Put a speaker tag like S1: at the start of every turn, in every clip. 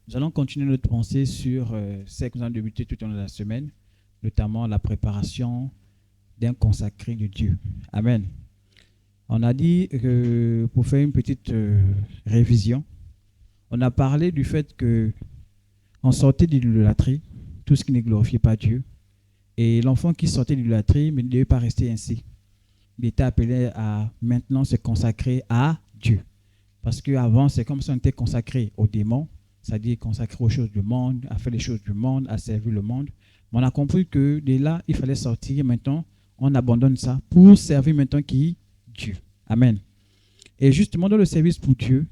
S1: Nous allons continuer notre pensée sur ce que nous avons débuté tout au long de la semaine, notamment la préparation d'un consacré de Dieu. Amen. On a dit que pour faire une petite révision, on a parlé du fait qu'on sortait de l'idolâtrie, tout ce qui ne glorifiait pas Dieu, et l'enfant qui sortait de l'idolâtrie ne devait pas rester ainsi. Il était appelé à maintenant se consacrer à Dieu. Parce qu'avant, c'est comme si on était consacré aux démons, c'est-à-dire consacré aux choses du monde, à faire les choses du monde, à servir le monde. Mais on a compris que de là, il fallait sortir. Maintenant, on abandonne ça pour servir maintenant qui? Dieu. Amen. Et justement, dans le service pour Dieu,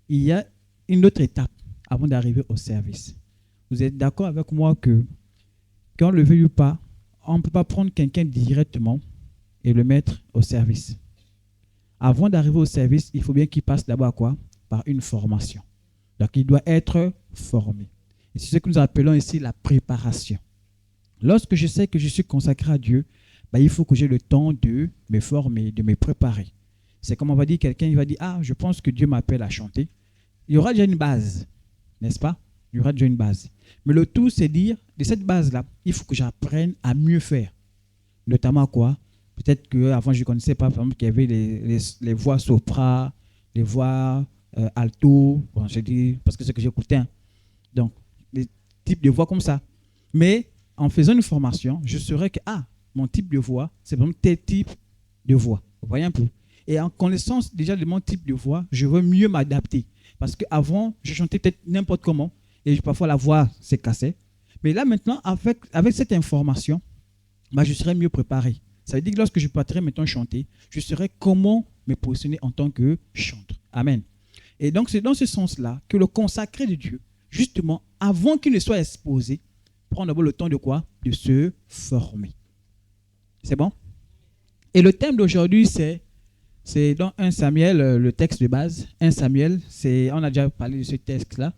S1: il y a une autre étape avant d'arriver au service. Vous êtes d'accord avec moi que quand on ne le veut pas, on ne peut pas prendre quelqu'un directement et le mettre au service. Avant d'arriver au service, il faut bien qu'il passe d'abord à quoi? Par une formation. Donc, il doit être formé. Et c'est ce que nous appelons ici la préparation. Lorsque je sais que je suis consacré à Dieu, il faut que j'ai le temps de me former, de me préparer. C'est comme on va dire, quelqu'un il va dire, ah, je pense que Dieu m'appelle à chanter. Il y aura déjà une base, n'est-ce pas? Il y aura déjà une base. Mais le tout, c'est dire, de cette base-là, il faut que j'apprenne à mieux faire. Notamment quoi? Peut-être qu'avant, je ne connaissais pas, par exemple, qu'il y avait les voix sopra, les voix alto, bon, je dis, parce que c'est ce que j'écoutais. Hein. Donc, des types de voix comme ça. Mais en faisant une formation, je saurais que, mon type de voix, c'est vraiment tel type de voix. Vous voyez un peu? Et en connaissance déjà de mon type de voix, je veux mieux m'adapter. Parce qu'avant, je chantais peut-être n'importe comment, et parfois la voix s'est cassée. Mais là, maintenant, avec cette information, je serai mieux préparé. Ça veut dire que lorsque je partirai maintenant chanter, je saurai comment me positionner en tant que chanteur. Amen. Et donc, c'est dans ce sens-là que le consacré de Dieu, justement, avant qu'il ne soit exposé, prend d'abord le temps de quoi? De se former. C'est bon? Et le thème d'aujourd'hui, c'est dans 1 Samuel, le texte de base. 1 Samuel, on a déjà parlé de ce texte-là.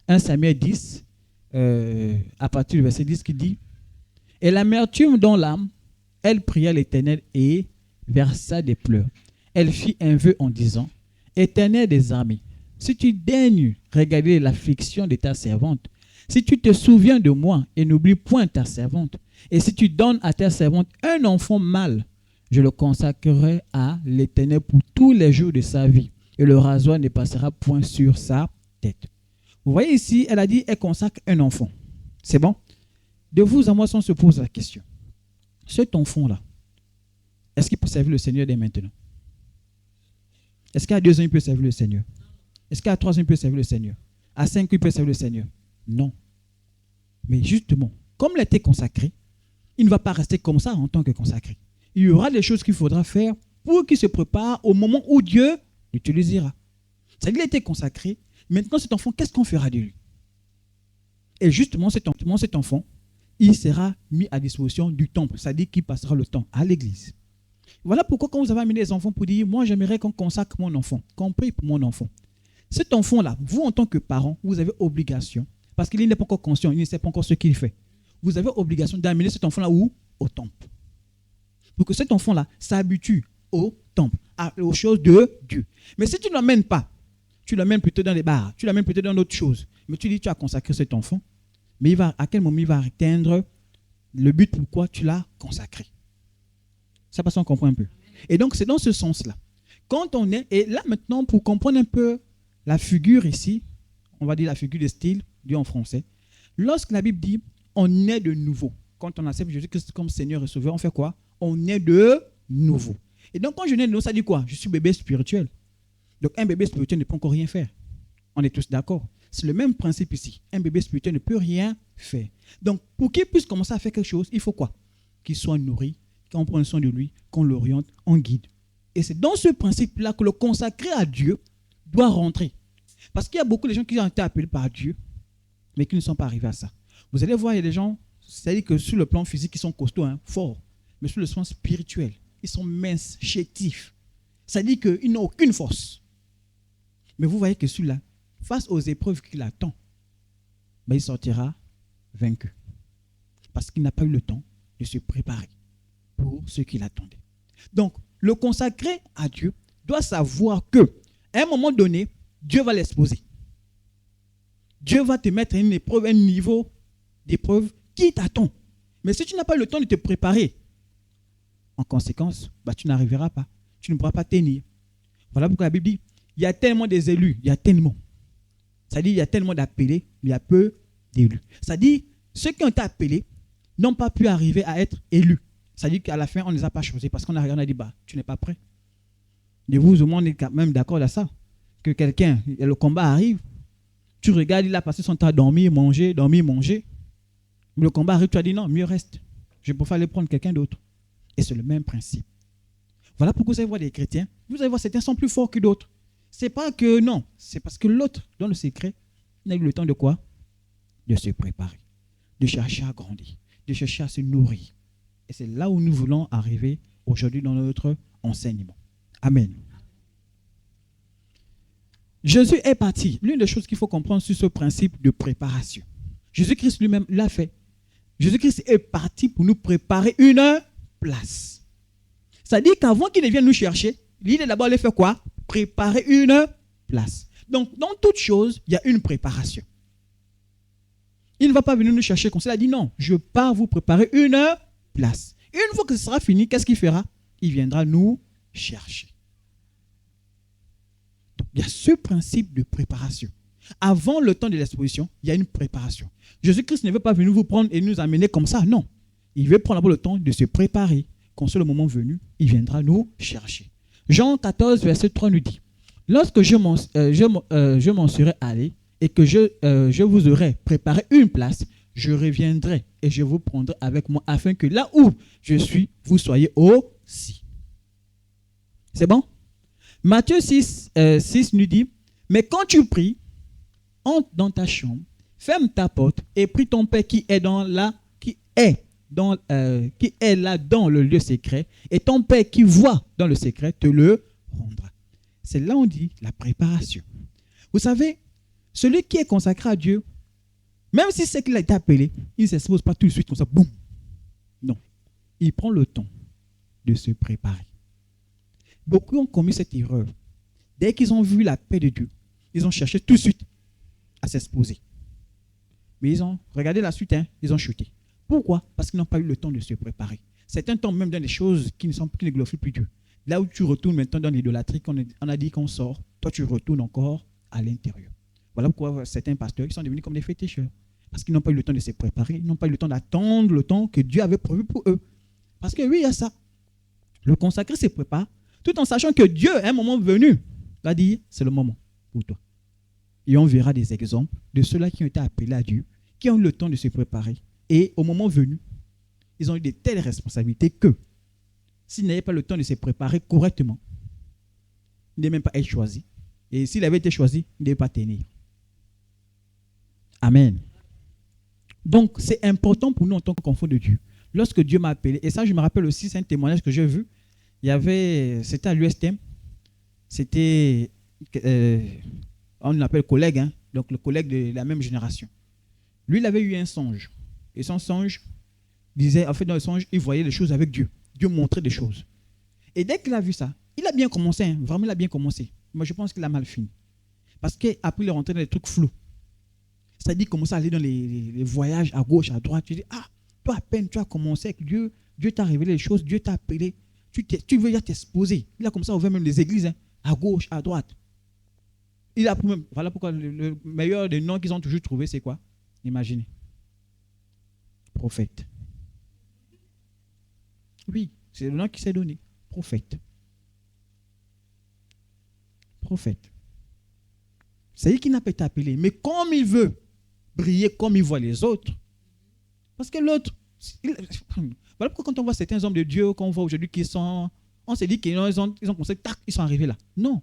S1: 1 Samuel 10, à partir du verset 10, qui dit « Et l'amertume dans l'âme, elle pria l'Éternel et versa des pleurs. Elle fit un vœu en disant, Éternel des armées, si tu daignes regarder l'affliction de ta servante, si tu te souviens de moi et n'oublie point ta servante, et si tu donnes à ta servante un enfant mâle, je le consacrerai à l'Éternel pour tous les jours de sa vie, et le rasoir ne passera point sur sa tête. » Vous voyez ici, elle a dit, elle consacre un enfant. C'est bon? De vous à moi, on se pose la question. Cet enfant-là, est-ce qu'il peut servir le Seigneur dès maintenant? Est-ce qu'à 2 ans, il peut servir le Seigneur? Est-ce qu'à 3 ans, il peut servir le Seigneur? À 5 ans, il peut servir le Seigneur? Non. Mais justement, comme il a été consacré, il ne va pas rester comme ça en tant que consacré. Il y aura des choses qu'il faudra faire pour qu'il se prépare au moment où Dieu l'utilisera. C'est-à-dire qu'il a été consacré. Maintenant, cet enfant, qu'est-ce qu'on fera de lui? Et justement, cet enfant, il sera mis à disposition du temple, c'est-à-dire qu'il passera le temps à l'église. Voilà pourquoi quand vous avez amené les enfants pour dire, moi j'aimerais qu'on consacre mon enfant, qu'on prie pour mon enfant. Cet enfant-là, vous en tant que parent, vous avez obligation, parce qu'il n'est pas encore conscient, il ne sait pas encore ce qu'il fait. Vous avez obligation d'amener cet enfant-là où? Au temple. Pour que cet enfant-là s'habitue au temple, aux choses de Dieu. Mais si tu ne l'amènes pas, tu l'amènes plutôt dans les bars, tu l'amènes plutôt dans d'autres choses, mais tu dis tu as consacré cet enfant, mais à quel moment il va atteindre le but pourquoi tu l'as consacré? Ça passe, on comprend un peu. Et donc, c'est dans ce sens-là. Quand on est, et là maintenant, pour comprendre un peu la figure ici, on va dire la figure de style, dit en français, lorsque la Bible dit on est de nouveau, quand on accepte Jésus-Christ comme Seigneur et Sauveur, on fait quoi? On est de nouveau. Et donc, quand je nais de nouveau, ça dit quoi? Je suis bébé spirituel. Donc, un bébé spirituel ne peut encore rien faire. On est tous d'accord. C'est le même principe ici. Un bébé spirituel ne peut rien faire. Donc, pour qu'il puisse commencer à faire quelque chose, il faut quoi? Qu'il soit nourri, qu'on prenne soin de lui, qu'on l'oriente, on guide. Et c'est dans ce principe-là que le consacré à Dieu doit rentrer. Parce qu'il y a beaucoup de gens qui ont été appelés par Dieu, mais qui ne sont pas arrivés à ça. Vous allez voir, il y a des gens, c'est-à-dire que sur le plan physique, ils sont costauds, forts, mais sur le plan spirituel, ils sont minces, chétifs. C'est-à-dire qu'ils n'ont aucune force. Mais vous voyez que celui-là, face aux épreuves qu'il attend, il sortira vaincu. Parce qu'il n'a pas eu le temps de se préparer pour ce qu'il attendait. Donc, le consacré à Dieu doit savoir qu'à un moment donné, Dieu va l'exposer. Dieu va te mettre à une épreuve, un niveau d'épreuve qui t'attend. Mais si tu n'as pas le temps de te préparer, en conséquence, tu n'arriveras pas. Tu ne pourras pas tenir. Voilà pourquoi la Bible dit, il y a tellement des élus, il y a tellement. C'est-à-dire, il y a tellement d'appelés, mais il y a peu d'élus. C'est-à-dire, ceux qui ont été appelés n'ont pas pu arriver à être élus. C'est-à-dire qu'à la fin, on ne les a pas choisis parce qu'on a dit, tu n'es pas prêt. Et vous, au moins, on est quand même d'accord à ça. Que quelqu'un, le combat arrive, tu regardes, il a passé son temps à dormir, manger. Mais le combat arrive, tu as dit non, mieux reste. Je préfère aller prendre quelqu'un d'autre. Et c'est le même principe. Voilà pourquoi vous allez voir des chrétiens. Vous allez voir, certains sont plus forts que d'autres. C'est pas que non, c'est parce que l'autre, dans le secret, il n'a eu le temps de quoi? De se préparer, de chercher à grandir, de chercher à se nourrir. Et c'est là où nous voulons arriver aujourd'hui dans notre enseignement. Amen. Jésus est parti. L'une des choses qu'il faut comprendre sur ce principe de préparation. Jésus-Christ lui-même l'a fait. Jésus-Christ est parti pour nous préparer une place. C'est-à-dire qu'avant qu'il ne vienne nous chercher, il est d'abord allé faire quoi? Préparer une place. Donc, dans toute chose, il y a une préparation. Il ne va pas venir nous chercher comme ça. Il a dit non, je pars vous préparer une place. Une fois que ce sera fini, qu'est-ce qu'il fera? Il viendra nous chercher. Donc, il y a ce principe de préparation. Avant le temps de l'exposition, il y a une préparation. Jésus-Christ ne veut pas venir vous prendre et nous amener comme ça, non. Il veut prendre le temps de se préparer. Quand c'est le moment venu, il viendra nous chercher. Jean 14, verset 3 nous dit, « Lorsque je m'en serai allé et que je vous aurai préparé une place, je reviendrai et je vous prendrai avec moi afin que là où je suis, vous soyez aussi. » C'est bon? Matthieu 6 nous dit, « Mais quand tu pries, entre dans ta chambre, ferme ta porte et prie ton Père qui est là dans le lieu secret, et ton Père qui voit dans le secret te le rendra. » C'est là où on dit la préparation. Vous savez, celui qui est consacré à Dieu, même si c'est qu'il a été appelé, il ne s'expose pas tout de suite comme ça, boum. Non, il prend le temps de se préparer. Beaucoup ont commis cette erreur. Dès qu'ils ont vu la paix de Dieu, ils ont cherché tout de suite à s'exposer. Mais ils ont regardé la suite, ils ont chuté. Pourquoi? Parce qu'ils n'ont pas eu le temps de se préparer. Certains tombent même dans des choses qui ne glorifient plus Dieu. Là où tu retournes maintenant dans l'idolâtrie, on a dit qu'on sort, toi tu retournes encore à l'intérieur. Voilà pourquoi certains pasteurs ils sont devenus comme des féticheurs. Parce qu'ils n'ont pas eu le temps de se préparer, ils n'ont pas eu le temps d'attendre le temps que Dieu avait prévu pour eux. Parce que oui, il y a ça. Le consacré se prépare, tout en sachant que Dieu, à un moment venu, va dire, c'est le moment pour toi. Et on verra des exemples de ceux-là qui ont été appelés à Dieu, qui ont eu le temps de se préparer. Et au moment venu, ils ont eu de telles responsabilités que, s'ils n'avaient pas le temps de se préparer correctement, ils ne devaient même pas être choisis. Et s'il avait été choisi, il ne devait pas tenir. Amen. Donc, c'est important pour nous en tant qu'enfants de Dieu. Lorsque Dieu m'a appelé, et ça, je me rappelle aussi, c'est un témoignage que j'ai vu. C'était à l'USTM. C'était, on l'appelle collègue, donc le collègue de la même génération. Lui, il avait eu un songe. Et son songe disait, en fait, dans le songe, il voyait des choses avec Dieu. Dieu montrait des choses. Et dès qu'il a vu ça, il a bien commencé, vraiment, il a bien commencé. Moi, je pense qu'il a mal fini. Parce qu'après, il est rentré dans des trucs flous. C'est-à-dire, il commence à aller dans les voyages à gauche, à droite. Tu dis, toi, à peine tu as commencé avec Dieu, Dieu t'a révélé les choses, Dieu t'a appelé, tu veux ya t'exposer. Il a commencé à ouvrir même les églises, à gauche, à droite. Il a même, voilà pourquoi le meilleur des noms qu'ils ont toujours trouvé, c'est quoi? Imaginez. Prophète. Oui, c'est le nom qui s'est donné. Prophète. Prophète. C'est-à-dire qu'il n'a pas été appelé. Mais comme il veut briller comme il voit les autres, parce que l'autre, voilà pourquoi quand on voit certains hommes de Dieu, qu'on voit aujourd'hui qui sont, on se dit qu'ils ont commencé, tac, ils sont arrivés là. Non.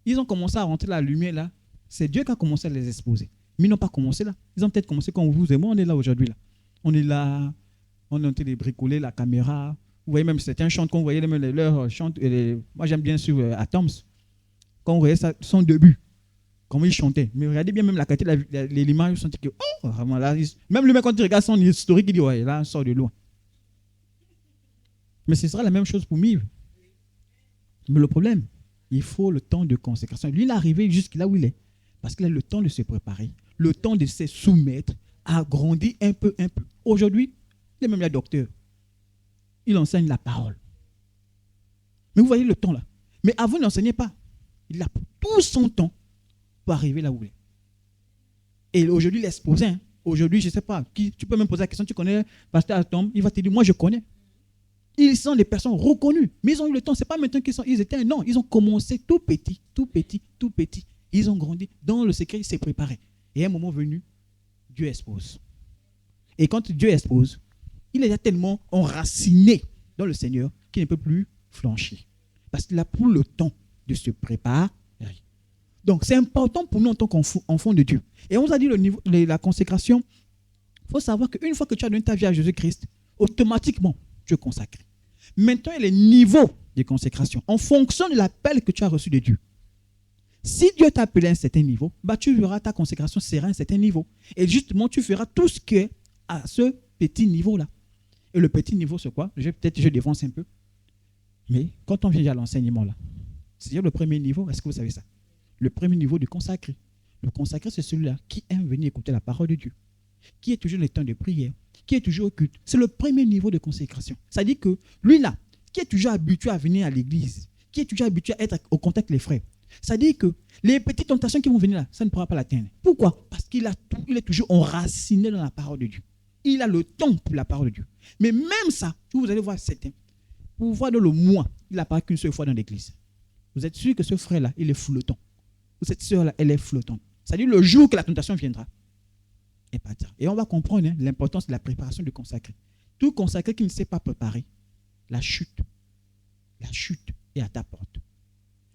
S1: Ils ont commencé à rentrer la lumière là. C'est Dieu qui a commencé à les exposer. Mais ils n'ont pas commencé là. Ils ont peut-être commencé comme vous et moi, on est là aujourd'hui là. On est là, on est en train de bricoler la caméra. Vous voyez même certains chantent, quand vous voyez même leurs chants, moi j'aime bien suivre Atoms. Quand vous voyez ça, son début, comment il chantait. Mais regardez bien même la qualité de l'image, vous sentez que, oh, vraiment là, même lui-même quand il regarde son historique, il dit, ouais, là, on sort de loin. Mais ce sera la même chose pour Mive. Mais le problème, il faut le temps de consécration. Lui, il est arrivé jusqu'à là où il est. Parce qu'il a le temps de se préparer, le temps de se soumettre a grandi un peu. Aujourd'hui, il est même là docteur. Il enseigne la parole. Mais vous voyez le temps là. Mais avant, il n'enseignait pas. Il a tout son temps pour arriver là où il est. Et aujourd'hui, il est exposé. Hein. Aujourd'hui, je ne sais pas, tu peux même poser la question, tu connais Pasteur Atom, il va te dire, moi je connais. Ils sont des personnes reconnues, mais ils ont eu le temps. Ce n'est pas maintenant ils étaient, non, ils ont commencé tout petit. Ils ont grandi. Dans le secret, ils s'est préparé. Et à un moment venu, Dieu expose. Et quand Dieu expose, il est tellement enraciné dans le Seigneur qu'il ne peut plus flancher. Parce qu'il a pris le temps de se préparer. Donc, c'est important pour nous en tant qu'enfants de Dieu. Et on vous a dit la consécration. Il faut savoir qu'une fois que tu as donné ta vie à Jésus-Christ, automatiquement, tu es consacré. Maintenant, il y a les niveaux de consécration en fonction de l'appel que tu as reçu de Dieu. Si Dieu t'a appelé à un certain niveau, tu verras ta consécration sera à un certain niveau. Et justement, tu feras tout ce qui est à ce petit niveau-là. Et le petit niveau, c'est quoi? Peut-être je défonce un peu. Mais quand on vient à l'enseignement, là, c'est-à-dire le premier niveau, est-ce que vous savez ça? Le premier niveau du consacré. Le consacré, c'est celui-là qui aime venir écouter la parole de Dieu, qui est toujours les temps de prière, qui est toujours au culte. C'est le premier niveau de consécration. Ça dit que lui-là, qui est toujours habitué à venir à l'église, qui est toujours habitué à être au contact des frères, ça dit que les petites tentations qui vont venir là, ça ne pourra pas l'atteindre. Pourquoi? Parce qu'il est toujours enraciné dans la parole de Dieu. Il a le temps pour la parole de Dieu. Mais même ça, vous allez voir certains, pour voir dans le mois, il n'apparaît qu'une seule fois dans l'église. Vous êtes sûr que ce frère-là, il est flottant. Ou cette sœur-là, elle est flottante. C'est-à-dire le jour que la tentation viendra, elle partira. Et on va comprendre l'importance de la préparation du consacré. Tout consacré qui ne s'est pas préparé, la chute est à ta porte.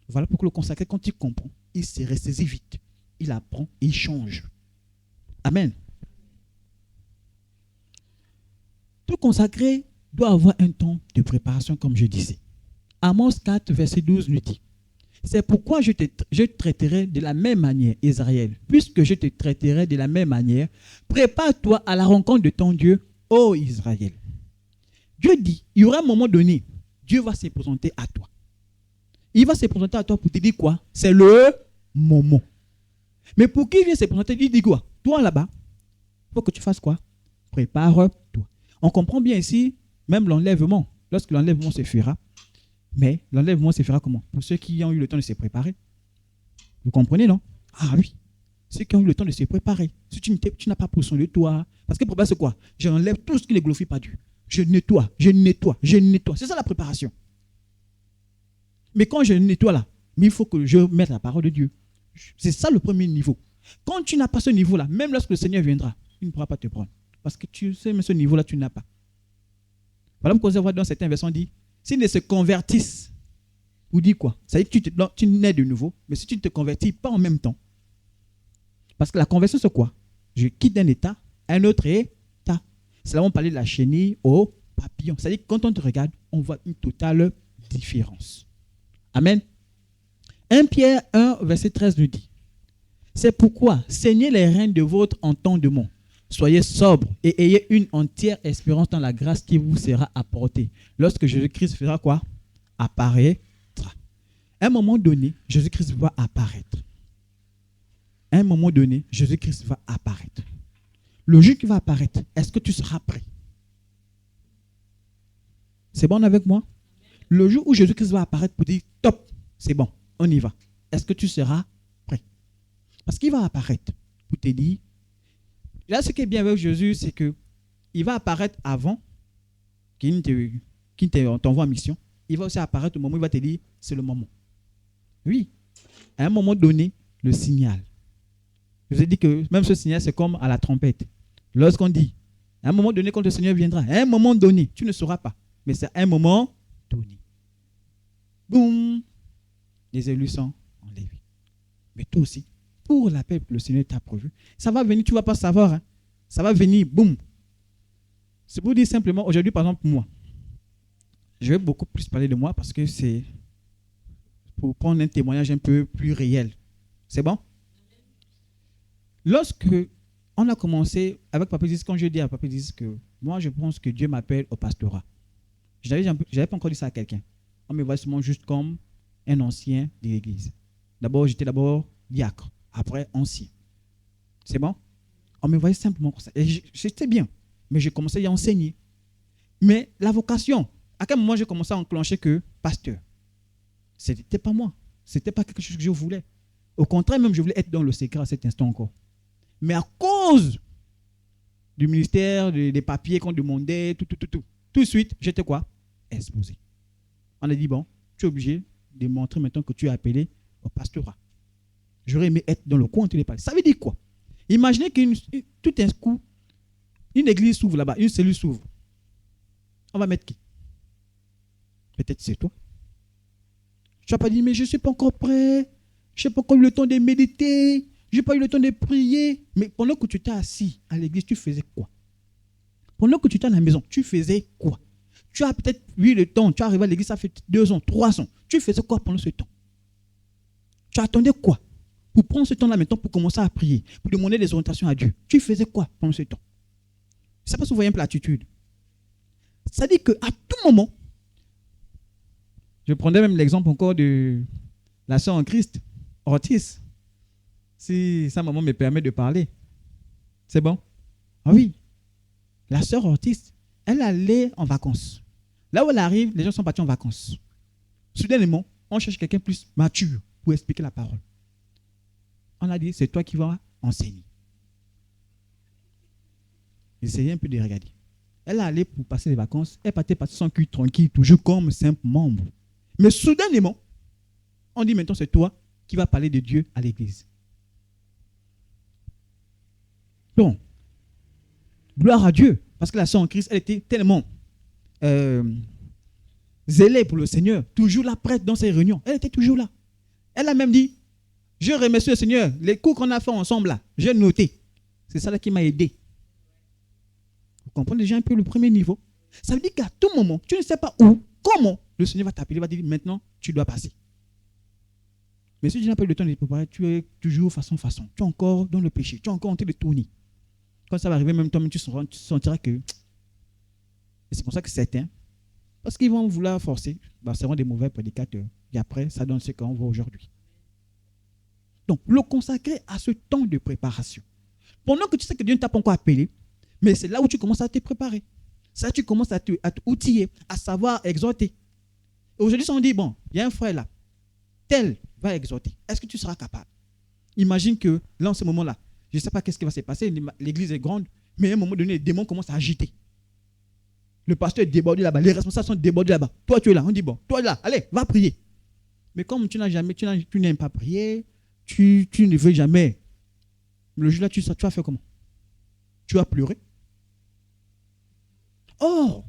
S1: Voilà pourquoi le consacré, quand il comprend, il se ressaisit vite. Il apprend et il change. Amen. Tout consacré doit avoir un temps de préparation, comme je disais. Amos 4, verset 12 nous dit: c'est pourquoi je traiterai de la même manière, Israël, puisque je te traiterai de la même manière, prépare-toi à la rencontre de ton Dieu, ô Israël. Dieu dit, il y aura un moment donné, Dieu va se présenter à toi. Il va se présenter à toi pour te dire quoi? C'est le moment. Mais pour qu'il vienne se présenter, il dit quoi? Toi là-bas, il faut que tu fasses quoi? Prépare-toi. On comprend bien ici, même l'enlèvement, lorsque l'enlèvement se fera. Mais l'enlèvement se fera comment? Pour ceux qui ont eu le temps de se préparer. Vous comprenez, non? Ah oui. Ceux qui ont eu le temps de se préparer. Si tu n'as pas pris soin de toi. Parce que le problème, c'est quoi? J'enlève tout ce qui ne glorifie pas Dieu. Je nettoie. C'est ça la préparation. Mais quand je nettoie là, mais il faut que je mette la parole de Dieu. C'est ça le premier niveau. Quand tu n'as pas ce niveau-là, même lorsque le Seigneur viendra, il ne pourra pas te prendre. Parce que tu sais, mais ce niveau-là, tu n'as pas. Voilà pourquoi on voit dans certaines versions dit, s'ils ne se convertissent, vous dites quoi? Ça veut dire que tu nais de nouveau, mais si tu ne te convertis pas en même temps, parce que la conversion c'est quoi? Je quitte un état à un autre état. C'est là où on parlait de la chenille au papillon. C'est-à-dire que quand on te regarde, on voit une totale différence. Amen. 1 Pierre 1, verset 13 nous dit, c'est pourquoi saignez les reins de votre entendement. Soyez sobres et ayez une entière espérance dans la grâce qui vous sera apportée. Lorsque Jésus-Christ fera quoi? Apparaîtra. À un moment donné, Jésus-Christ va apparaître. À un moment donné, Jésus-Christ va apparaître. Le jour qui va apparaître, est-ce que tu seras prêt? C'est bon avec moi? Le jour où Jésus-Christ va apparaître pour dire, top, c'est bon, on y va. Est-ce que tu seras prêt? Parce qu'il va apparaître pour te dire, là, ce qui est bien avec Jésus, c'est qu'il va apparaître avant qu'il t'envoie en mission. Il va aussi apparaître au moment où il va te dire, c'est le moment. Oui, à un moment donné, le signal. Je vous ai dit que même ce signal, c'est comme à la trompette. Lorsqu'on dit, à un moment donné, quand le Seigneur viendra, à un moment donné, tu ne sauras pas. Mais c'est à un moment donné. Boum, les élus sont enlevés. Mais toi aussi, pour l'appel que le Seigneur t'a prévu, ça va venir, tu ne vas pas savoir. Hein. Ça va venir, boum. C'est pour dire simplement, aujourd'hui, par exemple, moi, je vais beaucoup plus parler de moi parce que c'est pour prendre un témoignage un peu plus réel. C'est bon? Lorsque on a commencé avec Papa Isis, quand je dis à Papa Isis que moi, je pense que Dieu m'appelle au pastorat. Je n'avais pas encore dit ça à quelqu'un. On me voit seulement juste comme un ancien de l'église. J'étais d'abord diacre, après ancien. C'est bon? On me voyait simplement comme ça. Et j'étais bien. Mais j'ai commencé à enseigner. Mais la vocation, à quel moment j'ai commencé à enclencher que pasteur? Ce n'était pas moi. Ce n'était pas quelque chose que je voulais. Au contraire, même je voulais être dans le secret à cet instant encore. Mais à cause du ministère, des papiers qu'on demandait, tout de suite, j'étais quoi? Exposé. On a dit, bon, tu es obligé de montrer maintenant que tu es appelé au pastorat. J'aurais aimé être dans le coin de les parler. Ça veut dire quoi? Imaginez tout d'un coup, une église s'ouvre là-bas, une cellule s'ouvre. On va mettre qui? Peut-être c'est toi. Tu n'as pas dit, mais je ne suis pas encore prêt. Je n'ai pas encore eu le temps de méditer. Je n'ai pas eu le temps de prier. Mais pendant que tu t'es assis à l'église, tu faisais quoi? Pendant que tu étais à la maison, tu faisais quoi? Tu as peut-être eu le temps. Tu es arrivé à l'église, ça fait 2 ans, 3 ans. Tu faisais quoi pendant ce temps? Tu attendais quoi? Pour prendre ce temps-là maintenant pour commencer à prier, pour demander des orientations à Dieu. Tu faisais quoi pendant ce temps? Je ne sais pas si vous voyez un peu l'attitude. Ça dit qu'à tout moment, je prendrais même l'exemple encore de la sœur en Christ, Ortiz. Si sa maman me permet de parler. C'est bon? Ah oui. La sœur Ortiz, elle allait en vacances. Là où elle arrive, les gens sont partis en vacances. Soudainement, on cherche quelqu'un plus mature pour expliquer la parole. On a dit, c'est toi qui vas enseigner. Essayez un peu de regarder. Elle allait pour passer les vacances. Elle partait passer son cul tranquille, toujours comme simple membre. Mais soudainement, on dit maintenant c'est toi qui vas parler de Dieu à l'église. Donc, gloire à Dieu. Parce que la sœur en Christ, elle était tellement zélée pour le Seigneur. Toujours là, prête dans ses réunions. Elle était toujours là. Elle a même dit, je remercie le Seigneur. Les cours qu'on a fait ensemble là, j'ai noté. C'est ça là qui m'a aidé. Vous comprenez déjà un peu le premier niveau. Ça veut dire qu'à tout moment, tu ne sais pas où, comment le Seigneur va t'appeler, va te dire maintenant, tu dois passer. Mais si tu n'as pas eu le temps de te préparer, tu es toujours façon. Tu es encore dans le péché. Tu es encore en train de tourner. Quand ça va arriver, même toi-même, tu sentiras que... Et c'est pour ça que certains, parce qu'ils vont vouloir forcer, seront des mauvais prédicateurs. Et après, ça donne ce qu'on voit aujourd'hui. Donc, le consacrer à ce temps de préparation. Pendant que tu sais que Dieu ne t'a pas encore appelé, mais c'est là où tu commences à te préparer. C'est là où tu commences à t'outiller, à savoir exhorter. Et aujourd'hui, on dit, bon, il y a un frère là, tel va exhorter. Est-ce que tu seras capable? Imagine que là, en ce moment-là, je ne sais pas qu'est-ce qui va se passer, l'église est grande, mais à un moment donné, les démons commencent à agiter. Le pasteur est débordé là-bas, les responsables sont débordés là-bas. Toi, tu es là, on dit, bon, toi là, allez, va prier. Mais comme tu n'aimes pas prier, tu ne veux jamais. Le jour-là, tu vas faire comment? Tu vas pleurer. Or,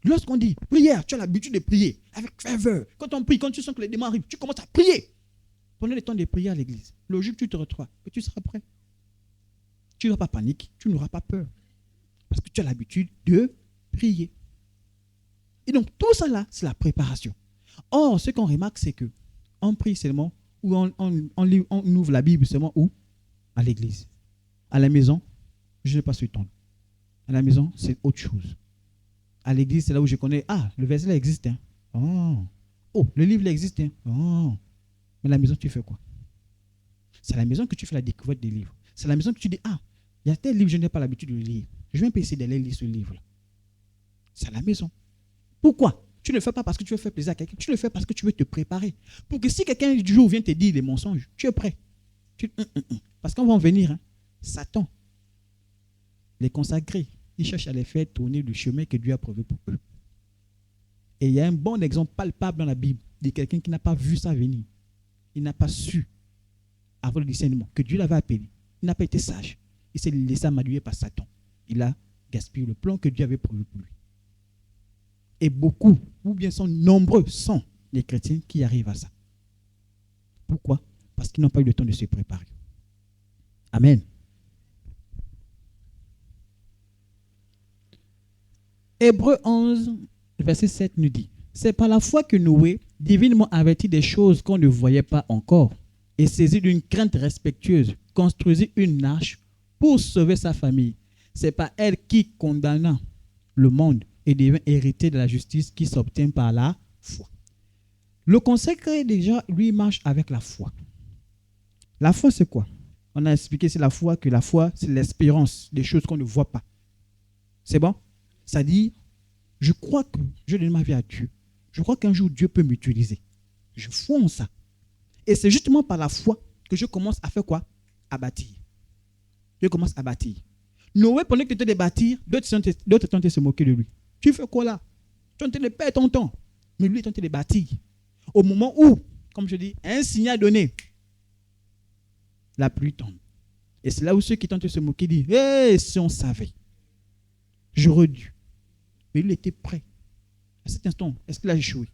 S1: lorsqu'on dit prière, tu as l'habitude de prier avec ferveur. Quand on prie, quand tu sens que les démons arrivent, tu commences à prier. Pendant le temps de prier à l'église, le jour que tu te retrouves, que tu seras prêt. Tu n'auras pas panique, tu n'auras pas peur. Parce que tu as l'habitude de prier. Et donc, tout ça là, c'est la préparation. Or, ce qu'on remarque, c'est qu'on prie seulement, ou on ouvre la Bible seulement où? À l'église. À la maison, je n'ai pas ce temps. À la maison, c'est autre chose. À l'église, c'est là où je connais, le verset là existe. Hein. Oh, le livre là existe. Hein. Oh. Mais à la maison, tu fais quoi? C'est à la maison que tu fais la découverte des livres. C'est à la maison que tu dis, il y a tel livre, je n'ai pas l'habitude de le lire. Je vais un peu essayer d'aller lire ce livre-là. C'est à la maison. Pourquoi? Tu ne le fais pas parce que tu veux faire plaisir à quelqu'un. Tu le fais parce que tu veux te préparer. Pour que si quelqu'un du jour vient te dire des mensonges, tu es prêt. Parce qu'on va en venir. Hein. Satan, les consacrés, ils cherchent à les faire tourner du chemin que Dieu a prévu pour eux. Et il y a un bon exemple palpable dans la Bible de quelqu'un qui n'a pas vu ça venir. Il n'a pas su avoir le discernement que Dieu l'avait appelé. Il n'a pas été sage. Il s'est laissé amadouer par Satan. Il a gaspillé le plan que Dieu avait prévu pour lui. Et beaucoup, ou bien sont nombreux, sont les chrétiens qui arrivent à ça. Pourquoi? Parce qu'ils n'ont pas eu le temps de se préparer. Amen. Hébreux 11, verset 7 nous dit, c'est par la foi que Noé, divinement averti des choses qu'on ne voyait pas encore, et saisi d'une crainte respectueuse, construisit une arche pour sauver sa famille. C'est par elle qui condamna le monde et devint héritier de la justice qui s'obtient par la foi. Le consacré déjà, lui, marche avec la foi. La foi, c'est quoi? On a expliqué c'est la foi, que la foi, c'est l'espérance des choses qu'on ne voit pas. C'est bon? C'est-à-dire, je crois que je donne ma vie à Dieu. Je crois qu'un jour, Dieu peut m'utiliser. Je crois en ça. Et c'est justement par la foi que je commence à faire quoi? À bâtir. Je commence à bâtir. Noé, pendant que tu étais de bâtir, d'autres sont en train de se moquer de lui. Tu fais quoi là? Tu es en train de perdre ton temps. Mais lui est en train de bâtir. Au moment où, comme je dis, un signal donné, la pluie tombe. Et c'est là où ceux qui tentent de se moquer disent, hé, si on savait, j'aurais dû. Mais il était prêt. À cet instant, est-ce qu'il a échoué?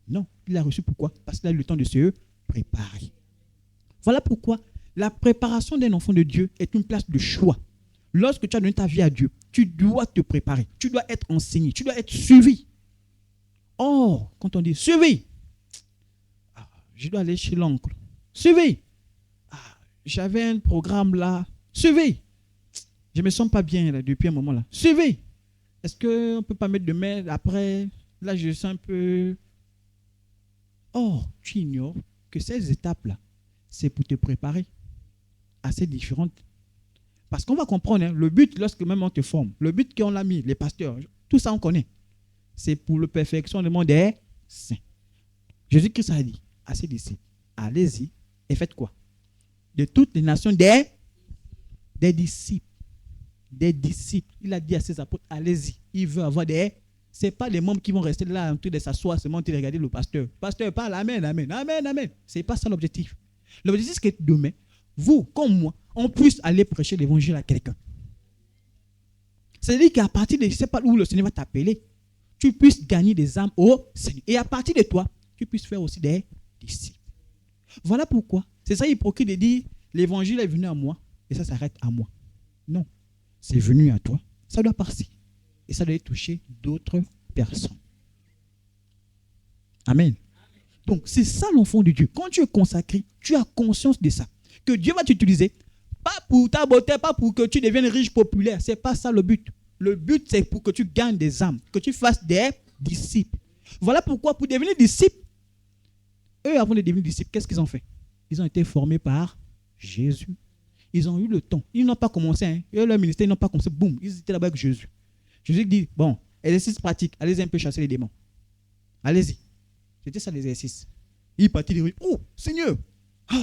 S1: Non, il a reçu pourquoi? Parce qu'il a eu le temps de se préparer. Voilà pourquoi la préparation d'un enfant de Dieu est une place de choix. Lorsque tu as donné ta vie à Dieu, tu dois te préparer, tu dois être enseigné, tu dois être suivi. Or, quand on dit suivi, je dois aller chez l'oncle. Suivi. J'avais un programme là. Suivi. Je ne me sens pas bien là, depuis un moment là. Suivi. Est-ce qu'on ne peut pas mettre de mail après? Là, je sens un peu... Or, tu ignores que ces étapes-là, c'est pour te préparer à ces différentes. Parce qu'on va comprendre, le but, lorsque même on te forme, le but qu'on a mis, les pasteurs, tout ça on connaît. C'est pour le perfectionnement des saints. Jésus-Christ a dit à ses disciples, allez-y et faites quoi? De toutes les nations des disciples. Des disciples. Il a dit à ses apôtres, allez-y. Il veut avoir des... Ce n'est pas les membres qui vont rester là en train de s'asseoir, seulement en train de regarder le pasteur. Pasteur parle, amen, amen, amen, amen. Ce n'est pas ça l'objectif. L'objectif, c'est que demain, vous, comme moi, on puisse aller prêcher l'évangile à quelqu'un. C'est-à-dire qu'à partir de, je ne sais pas où le Seigneur va t'appeler, tu puisses gagner des âmes au Seigneur. Et à partir de toi, tu puisses faire aussi des disciples. Voilà pourquoi. C'est ça hypocrite de dire, l'évangile est venu à moi et ça s'arrête à moi. Non, c'est venu à toi. Ça doit passer. Et ça doit toucher d'autres personnes. Amen. Donc, c'est ça l'enfant de Dieu. Quand tu es consacré, tu as conscience de ça. Que Dieu va t'utiliser, pas pour ta beauté, pas pour que tu deviennes riche, populaire. Ce n'est pas ça le but. Le but, c'est pour que tu gagnes des âmes, que tu fasses des disciples. Voilà pourquoi, pour devenir disciple, eux, avant de devenir disciples, qu'est-ce qu'ils ont fait? Ils ont été formés par Jésus. Ils ont eu le temps. Ils n'ont pas commencé. Eux, leur ministère, ils n'ont pas commencé. Boum, ils étaient là-bas avec Jésus. Jésus dit, bon, exercice pratique, allez-y un peu chasser les démons. Allez-y. C'était ça l'exercice. Il partit de oh, Seigneur,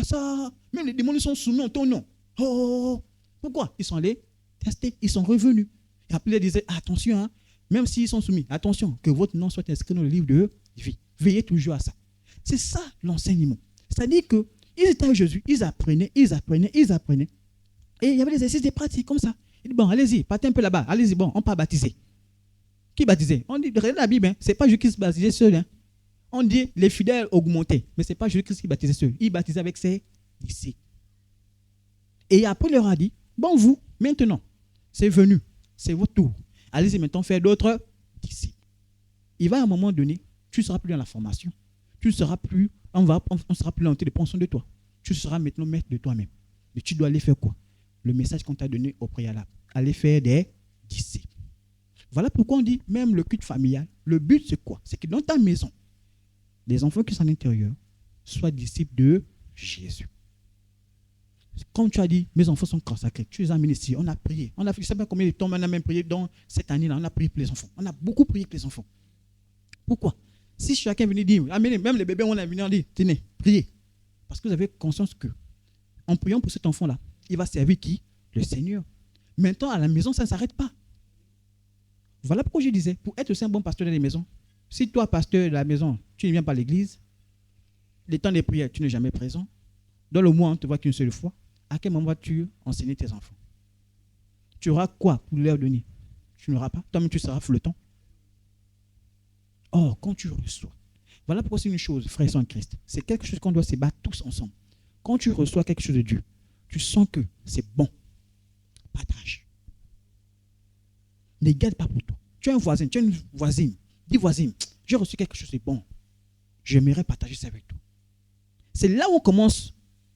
S1: ça, même les démons ils sont soumis en ton nom. Oh, pourquoi? Ils sont allés tester, ils sont revenus. Et après, ils disaient, attention, même s'ils sont soumis, attention, que votre nom soit inscrit dans le livre de vie. Veillez toujours à ça. C'est ça l'enseignement. C'est-à-dire qu'ils étaient avec Jésus, ils apprenaient. Et il y avait des exercices, des pratiques comme ça. Il dit, bon, allez-y, partez un peu là-bas. Allez-y, bon, on part baptiser. Qui baptisait? On dit, regardez la Bible, ce n'est pas Jésus qui se baptisait seul. On dit, les fidèles augmentaient. Mais ce n'est pas Jésus-Christ qui baptisait seul. Il baptisait avec ses disciples. Et après, il leur a dit, bon, vous, maintenant, c'est venu. C'est votre tour. Allez-y maintenant faire d'autres disciples. Il va à un moment donné, tu ne seras plus dans la formation. Tu ne seras plus, on sera plus longtemps de prendre soin de toi. Tu seras maintenant maître de toi-même. Mais tu dois aller faire quoi? Le message qu'on t'a donné au préalable. Aller faire des disciples. Voilà pourquoi on dit, même le culte familial, le but c'est quoi? C'est que dans ta maison, les enfants qui sont à l'intérieur soient disciples de Jésus. Comme tu as dit, mes enfants sont consacrés. Tu les amènes ici, on a prié. Je ne sais pas combien de temps on a même prié dans cette année-là. On a prié pour les enfants. On a beaucoup prié pour les enfants. Pourquoi? Si chacun venait dire, même les bébés, on a venu dire, tenez, priez. Parce que vous avez conscience que, en priant pour cet enfant-là, il va servir qui? Le Seigneur. Maintenant, à la maison, ça ne s'arrête pas. Voilà pourquoi je disais, pour être aussi un bon pasteur de la maison, si toi, pasteur de la maison, tu ne viens pas à l'église, les temps des prières, tu n'es jamais présent, dans le mois, on te voit qu'une seule fois, à quel moment vas-tu enseigner tes enfants? Tu auras quoi pour leur donner? Tu n'auras pas. Toi-même, tu seras flottant. Or, quand tu reçois, voilà pourquoi c'est une chose, frères et sœurs en Christ, c'est quelque chose qu'on doit se battre tous ensemble. Quand tu reçois quelque chose de Dieu, tu sens que c'est bon. Partage. Ne garde pas pour toi. Tu as un voisin, tu as une voisine. Dis voisine, j'ai reçu quelque chose de bon. J'aimerais partager ça avec toi. C'est là où on commence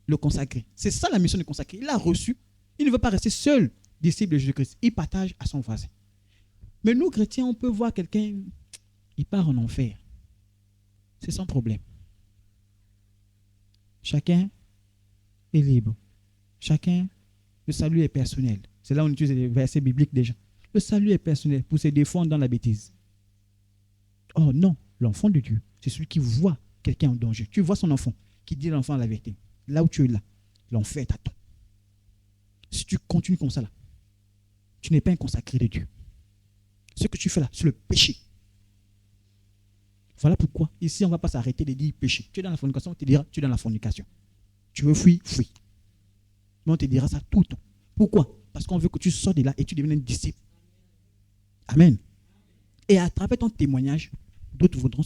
S1: le consacré. C'est ça la mission du consacré. Il a reçu. Il ne veut pas rester seul, disciple de Jésus-Christ. Il partage à son voisin. Mais nous, chrétiens, on peut voir quelqu'un, il part en enfer. C'est son problème. Chacun est libre. Chacun, le salut est personnel. C'est là où on utilise les versets bibliques déjà. Le salut est personnel pour se défendre dans la bêtise. Oh non, l'enfant de Dieu, c'est celui qui voit quelqu'un en danger. Tu vois son enfant, qui dit à l'enfant la vérité. Là où tu es là, l'enfer t'attend. Si tu continues comme ça là, tu n'es pas un consacré de Dieu. Ce que tu fais là, c'est le péché. Voilà pourquoi, ici, on ne va pas s'arrêter de dire péché. Tu es dans la fornication, on te dira, tu es dans la fornication. Tu veux fuir, fuis. Mais on te dira ça tout le temps. Pourquoi? Parce qu'on veut que tu sortes de là et tu deviennes un disciple. Amen. Et à travers ton témoignage, d'autres voudront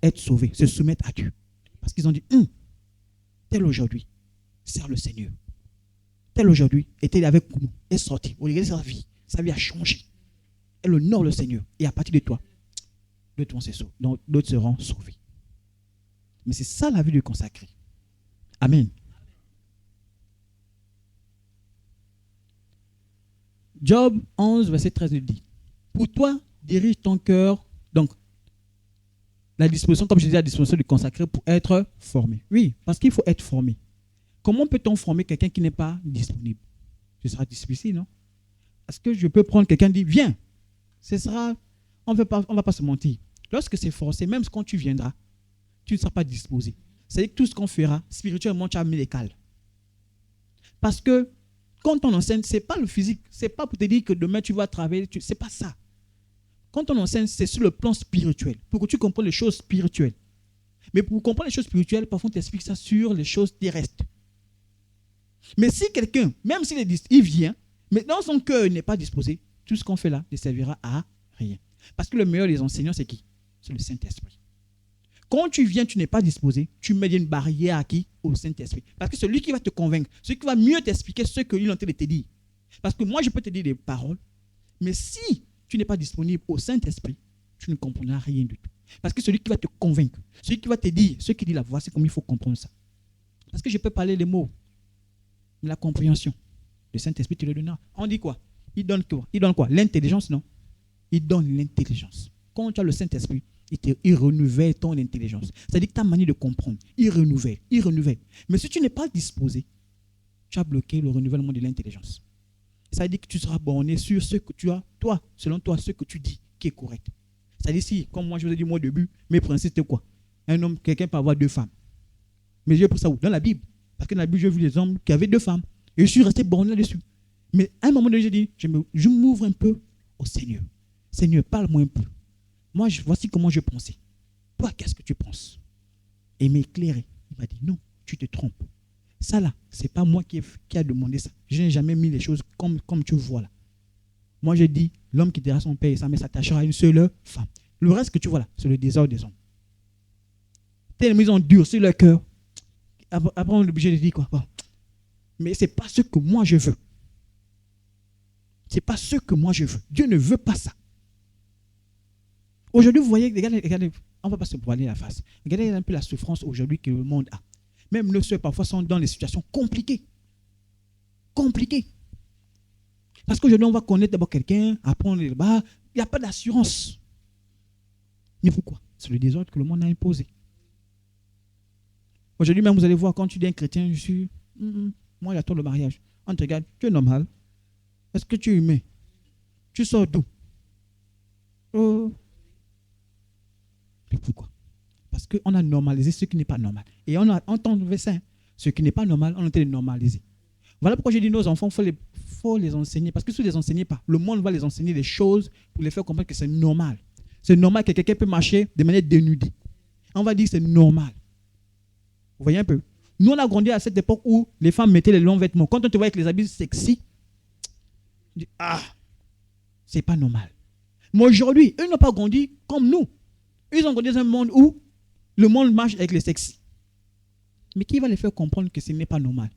S1: être sauvés, se soumettre à Dieu. Parce qu'ils ont dit, tel aujourd'hui sert le Seigneur. Tel aujourd'hui était avec nous, est sorti. Regardez sa vie a changé. Elle honore le Seigneur. Et à partir de toi, d'autres vont se sauver. Donc, d'autres seront sauvés. Mais c'est ça la vie de consacré. Amen. Job 11, verset 13 dit, pour toi, dirige ton cœur. Donc, la disposition, comme je disais, la disposition du consacré pour être formé. Oui, parce qu'il faut être formé. Comment peut-on former quelqu'un qui n'est pas disponible? Ce sera difficile, non? Parce que je peux prendre quelqu'un et dire, viens. Ce sera, on ne va pas se mentir. Lorsque c'est forcé, même quand tu viendras, tu ne seras pas disposé. C'est-à-dire que tout ce qu'on fera, spirituellement, tu as mis les cales. Parce que quand on enseigne, ce n'est pas le physique. Ce n'est pas pour te dire que demain tu vas travailler. Ce n'est pas ça. Quand on enseigne, c'est sur le plan spirituel. Pour que tu comprennes les choses spirituelles. Mais pour comprendre les choses spirituelles, parfois on t'explique ça sur les choses terrestres. Mais si quelqu'un, même s'il il vient, mais dans son cœur il n'est pas disposé, tout ce qu'on fait là ne servira à rien. Parce que le meilleur des enseignants, c'est qui? C'est le Saint-Esprit. Quand tu viens, tu n'es pas disposé, tu mets une barrière à qui? Au Saint-Esprit. Parce que celui qui va te convaincre, celui qui va mieux t'expliquer ce qu'il est en train de te dire. Parce que moi, je peux te dire des paroles, mais si tu n'es pas disponible au Saint-Esprit, tu ne comprendras rien du tout. Parce que celui qui va te convaincre, celui qui va te dire, ce qui dit la voix, c'est comme il faut comprendre ça. Parce que je peux parler les mots, mais la compréhension, le Saint-Esprit te le donnera. On dit quoi? Il donne quoi? Il donne quoi? L'intelligence, non? Il donne l'intelligence. Quand tu as le Saint-Esprit, il renouvelle ton intelligence. C'est-à-dire que ta manière de comprendre, il renouvelle. Mais si tu n'es pas disposé, tu as bloqué le renouvellement de l'intelligence. Ça veut dire que tu seras borné sur ce que tu as, toi, selon toi, ce que tu dis qui est correct. C'est-à-dire si, comme moi je vous ai dit moi au début, mes principes c'était quoi? Un homme, quelqu'un peut avoir 2 femmes. Mais j'ai pris ça où? Dans la Bible. Parce que dans la Bible, j'ai vu des hommes qui avaient 2 femmes. Et je suis resté borné là-dessus. Mais à un moment donné, j'ai dit, je m'ouvre un peu au Seigneur. Seigneur, parle-moi un peu. Moi, voici comment je pensais. Toi, qu'est-ce que tu penses? Et il m'a éclairé. Il m'a dit, non, tu te trompes. Ça là, ce n'est pas moi qui a demandé ça. Je n'ai jamais mis les choses comme tu vois là. Moi, j'ai dit, l'homme qui dira son père et sa mère s'attachera à une seule femme. Le reste que tu vois là, c'est le désordre des hommes. Tellement ils ont durci leur cœur. Après, on est obligé de dire quoi? Mais ce n'est pas ce que moi je veux. Ce n'est pas ce que moi je veux. Dieu ne veut pas ça. Aujourd'hui, vous voyez, regardez, on ne va pas se voiler la face. Regardez un peu la souffrance aujourd'hui que le monde a. Même nos soeurs parfois sont dans des situations compliquées. Compliquées. Parce qu'aujourd'hui, on va connaître d'abord quelqu'un, après on est là-bas, il n'y a pas d'assurance. Mais pourquoi? C'est le désordre que le monde a imposé. Aujourd'hui même, vous allez voir, quand tu dis un chrétien, je suis, moi j'attends le mariage. On te regarde, tu es normal. Est-ce que tu es humain? Tu sors d'où? Mais pourquoi? Parce qu'on a normalisé ce qui n'est pas normal. Et on a entendu ça, ce qui n'est pas normal, on a été normalisé. Voilà pourquoi je dis nos enfants, il faut les enseigner. Parce que si vous ne les enseignez pas, le monde va les enseigner des choses pour les faire comprendre que c'est normal. C'est normal que quelqu'un peut marcher de manière dénudée. On va dire que c'est normal. Vous voyez un peu? Nous, on a grandi à cette époque où les femmes mettaient les longs vêtements. Quand on te voit avec les habits sexy, on dit, c'est pas normal. Mais aujourd'hui, eux n'ont pas grandi comme nous. Ils ont grandi dans un monde où le monde marche avec les sexy. Mais qui va les faire comprendre que ce n'est pas normal?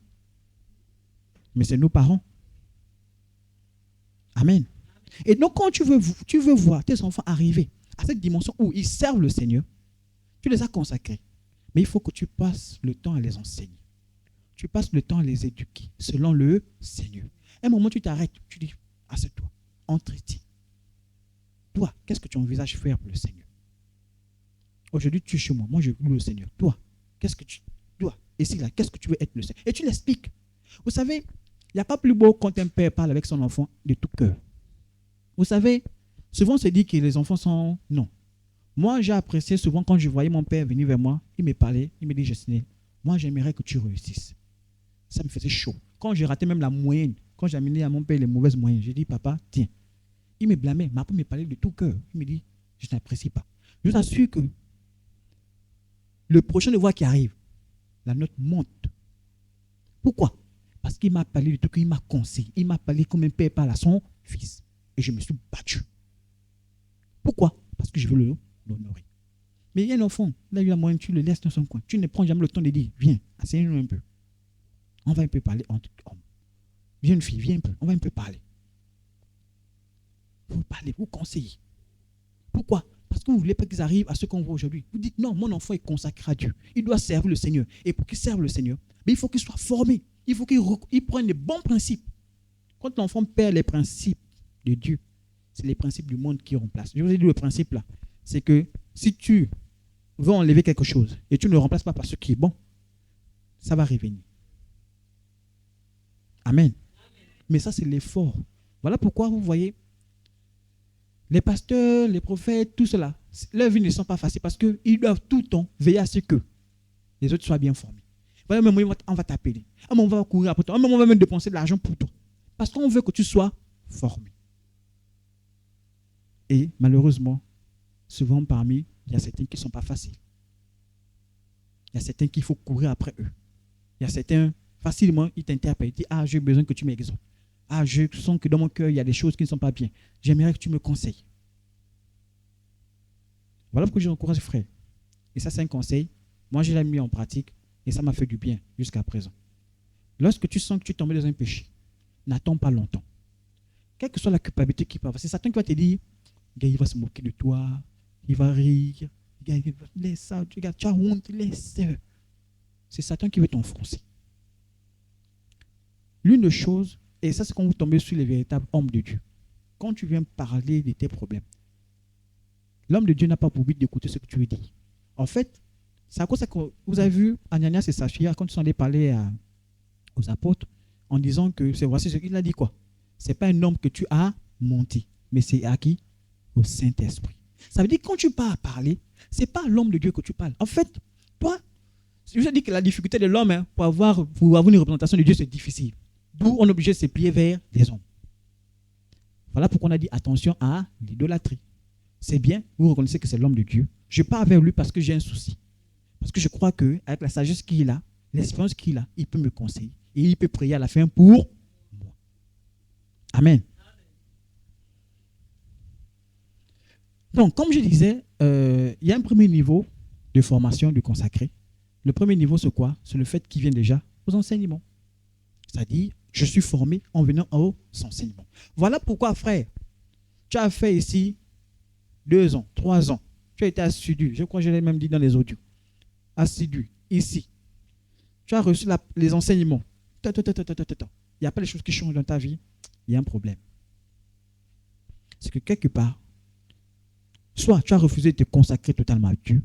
S1: Mais c'est nos parents. Amen. Et donc, quand tu veux voir tes enfants arriver à cette dimension où ils servent le Seigneur, tu les as consacrés. Mais il faut que tu passes le temps à les enseigner. Tu passes le temps à les éduquer selon le Seigneur. À un moment, tu t'arrêtes, tu dis, assieds-toi, entretien. Toi, qu'est-ce que tu envisages faire pour le Seigneur? Aujourd'hui, tu es chez moi, je loue le Seigneur. Toi, qu'est-ce que tu dois? Et là, qu'est-ce que tu veux être le Seigneur? Et tu l'expliques. Vous savez, Il n'y a pas plus beau quand un père parle avec son enfant de tout cœur. Vous savez, souvent on se dit que les enfants sont... Non. Moi, j'ai apprécié souvent quand je voyais mon père venir vers moi, il me parlait, il me dit, Justine, moi j'aimerais que tu réussisses. Ça me faisait chaud. Quand j'ai raté même la moyenne, quand j'ai amené à mon père les mauvaises moyennes, j'ai dit, papa, tiens. Il me blâmait, mais après il me parlait de tout cœur. Il me dit, je n'apprécie pas. Je vous assure que le prochain devoir qui arrive, la note monte. Pourquoi? Parce qu'il m'a parlé de tout cœur, il m'a conseillé. Il m'a parlé comme un père parle à son fils. Et je me suis battu. Pourquoi? Parce que je veux l'honorer. Mais il y a un enfant, là il y a moyen, tu le laisses dans son coin. Tu ne prends jamais le temps de dire, viens, asseyez-nous un peu. On va un peu parler entre hommes. Viens une fille, viens un peu, on va un peu parler. Vous parlez, vous conseillez. Pourquoi? Parce que vous ne voulez pas qu'ils arrivent à ce qu'on voit aujourd'hui. Vous dites, non, mon enfant est consacré à Dieu. Il doit servir le Seigneur. Et pour qu'il serve le Seigneur, mais il faut qu'il soit formé. Il faut qu'il prenne les bons principes. Quand l'enfant perd les principes de Dieu, c'est les principes du monde qui remplacent. Je vous ai dit le principe là, c'est que si tu veux enlever quelque chose et tu ne le remplaces pas par ce qui est bon, ça va revenir. Amen. Mais ça, c'est l'effort. Voilà pourquoi vous voyez, les pasteurs, les prophètes, tout cela, leurs vies ne sont pas faciles parce qu'ils doivent tout le temps veiller à ce que les autres soient bien formés. Voilà, un moment, on va t'appeler. Un moment, on va courir après toi. Un moment, on va même dépenser de l'argent pour toi. Parce qu'on veut que tu sois formé. Et malheureusement, souvent parmi, il y a certains qui ne sont pas faciles. Il y a certains qu'il faut courir après eux. Il y a certains, facilement, ils t'interpellent. Ils disent, ah, j'ai besoin que tu m'exhortes. Ah, je sens que dans mon cœur, il y a des choses qui ne sont pas bien. J'aimerais que tu me conseilles. Voilà pourquoi je encourage frère. Et ça, c'est un conseil. Moi, je l'ai mis en pratique et ça m'a fait du bien jusqu'à présent. Lorsque tu sens que tu es tombé dans un péché, n'attends pas longtemps. Quelle que soit la culpabilité qui peut avoir, c'est Satan qui va te dire, gars, il va se moquer de toi, il va rire, gars, laisse ça, tu as honte, laisse. C'est Satan qui veut t'enfoncer. L'une des choses, et ça c'est quand vous tombez sur les véritables hommes de Dieu, quand tu viens parler de tes problèmes, l'homme de Dieu n'a pas pour but d'écouter ce que tu veux dire. En fait, c'est à cause que vous avez vu Ananias et Saphira quand ils sont allés parler aux apôtres en disant que c'est voici ce qu'il a dit quoi. Ce n'est pas un homme que tu as menti, mais c'est à qui? Au Saint-Esprit. Ça veut dire que quand tu pars à parler, ce n'est pas à l'homme de Dieu que tu parles. En fait, toi, je vous ai dit que la difficulté de l'homme pour avoir une représentation de Dieu, c'est difficile. D'où on est obligé de se plier vers les hommes. Voilà pourquoi on a dit attention à l'idolâtrie. C'est bien, vous reconnaissez que c'est l'homme de Dieu. Je pars vers lui parce que j'ai un souci. Parce que je crois qu'avec la sagesse qu'il a, l'expérience qu'il a, il peut me conseiller. Et il peut prier à la fin pour moi. Amen. Donc, comme je disais, il y a un premier niveau de formation du consacré. Le premier niveau, c'est quoi? C'est le fait qu'il vient déjà aux enseignements. C'est-à-dire, je suis formé en venant aux enseignements. Voilà pourquoi, frère, tu as fait ici 2 ans, 3 ans. Tu as été assidu. Je crois que je l'ai même dit dans les audios. Assidu, ici. Tu as reçu les enseignements. Il n'y a pas les choses qui changent dans ta vie. Il y a un problème. C'est que quelque part, soit tu as refusé de te consacrer totalement à Dieu.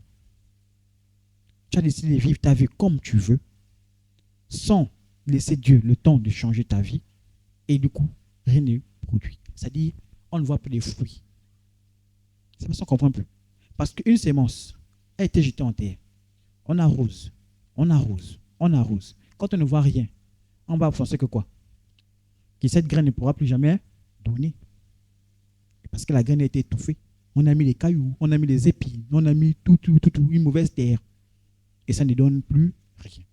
S1: Tu as décidé de vivre ta vie comme tu veux, sans laisser Dieu le temps de changer ta vie. Et du coup, rien n'est produit. C'est-à-dire, on ne voit plus les fruits. C'est pour ça qu'on comprend plus. Parce qu'une sémence a été jetée en terre. On arrose, on arrose, on arrose. Quand on ne voit rien, on va penser que quoi? Que cette graine ne pourra plus jamais donner. Parce que la graine a été étouffée. On a mis les cailloux, on a mis les épines, on a mis tout, une mauvaise terre. Et ça ne donne plus rien.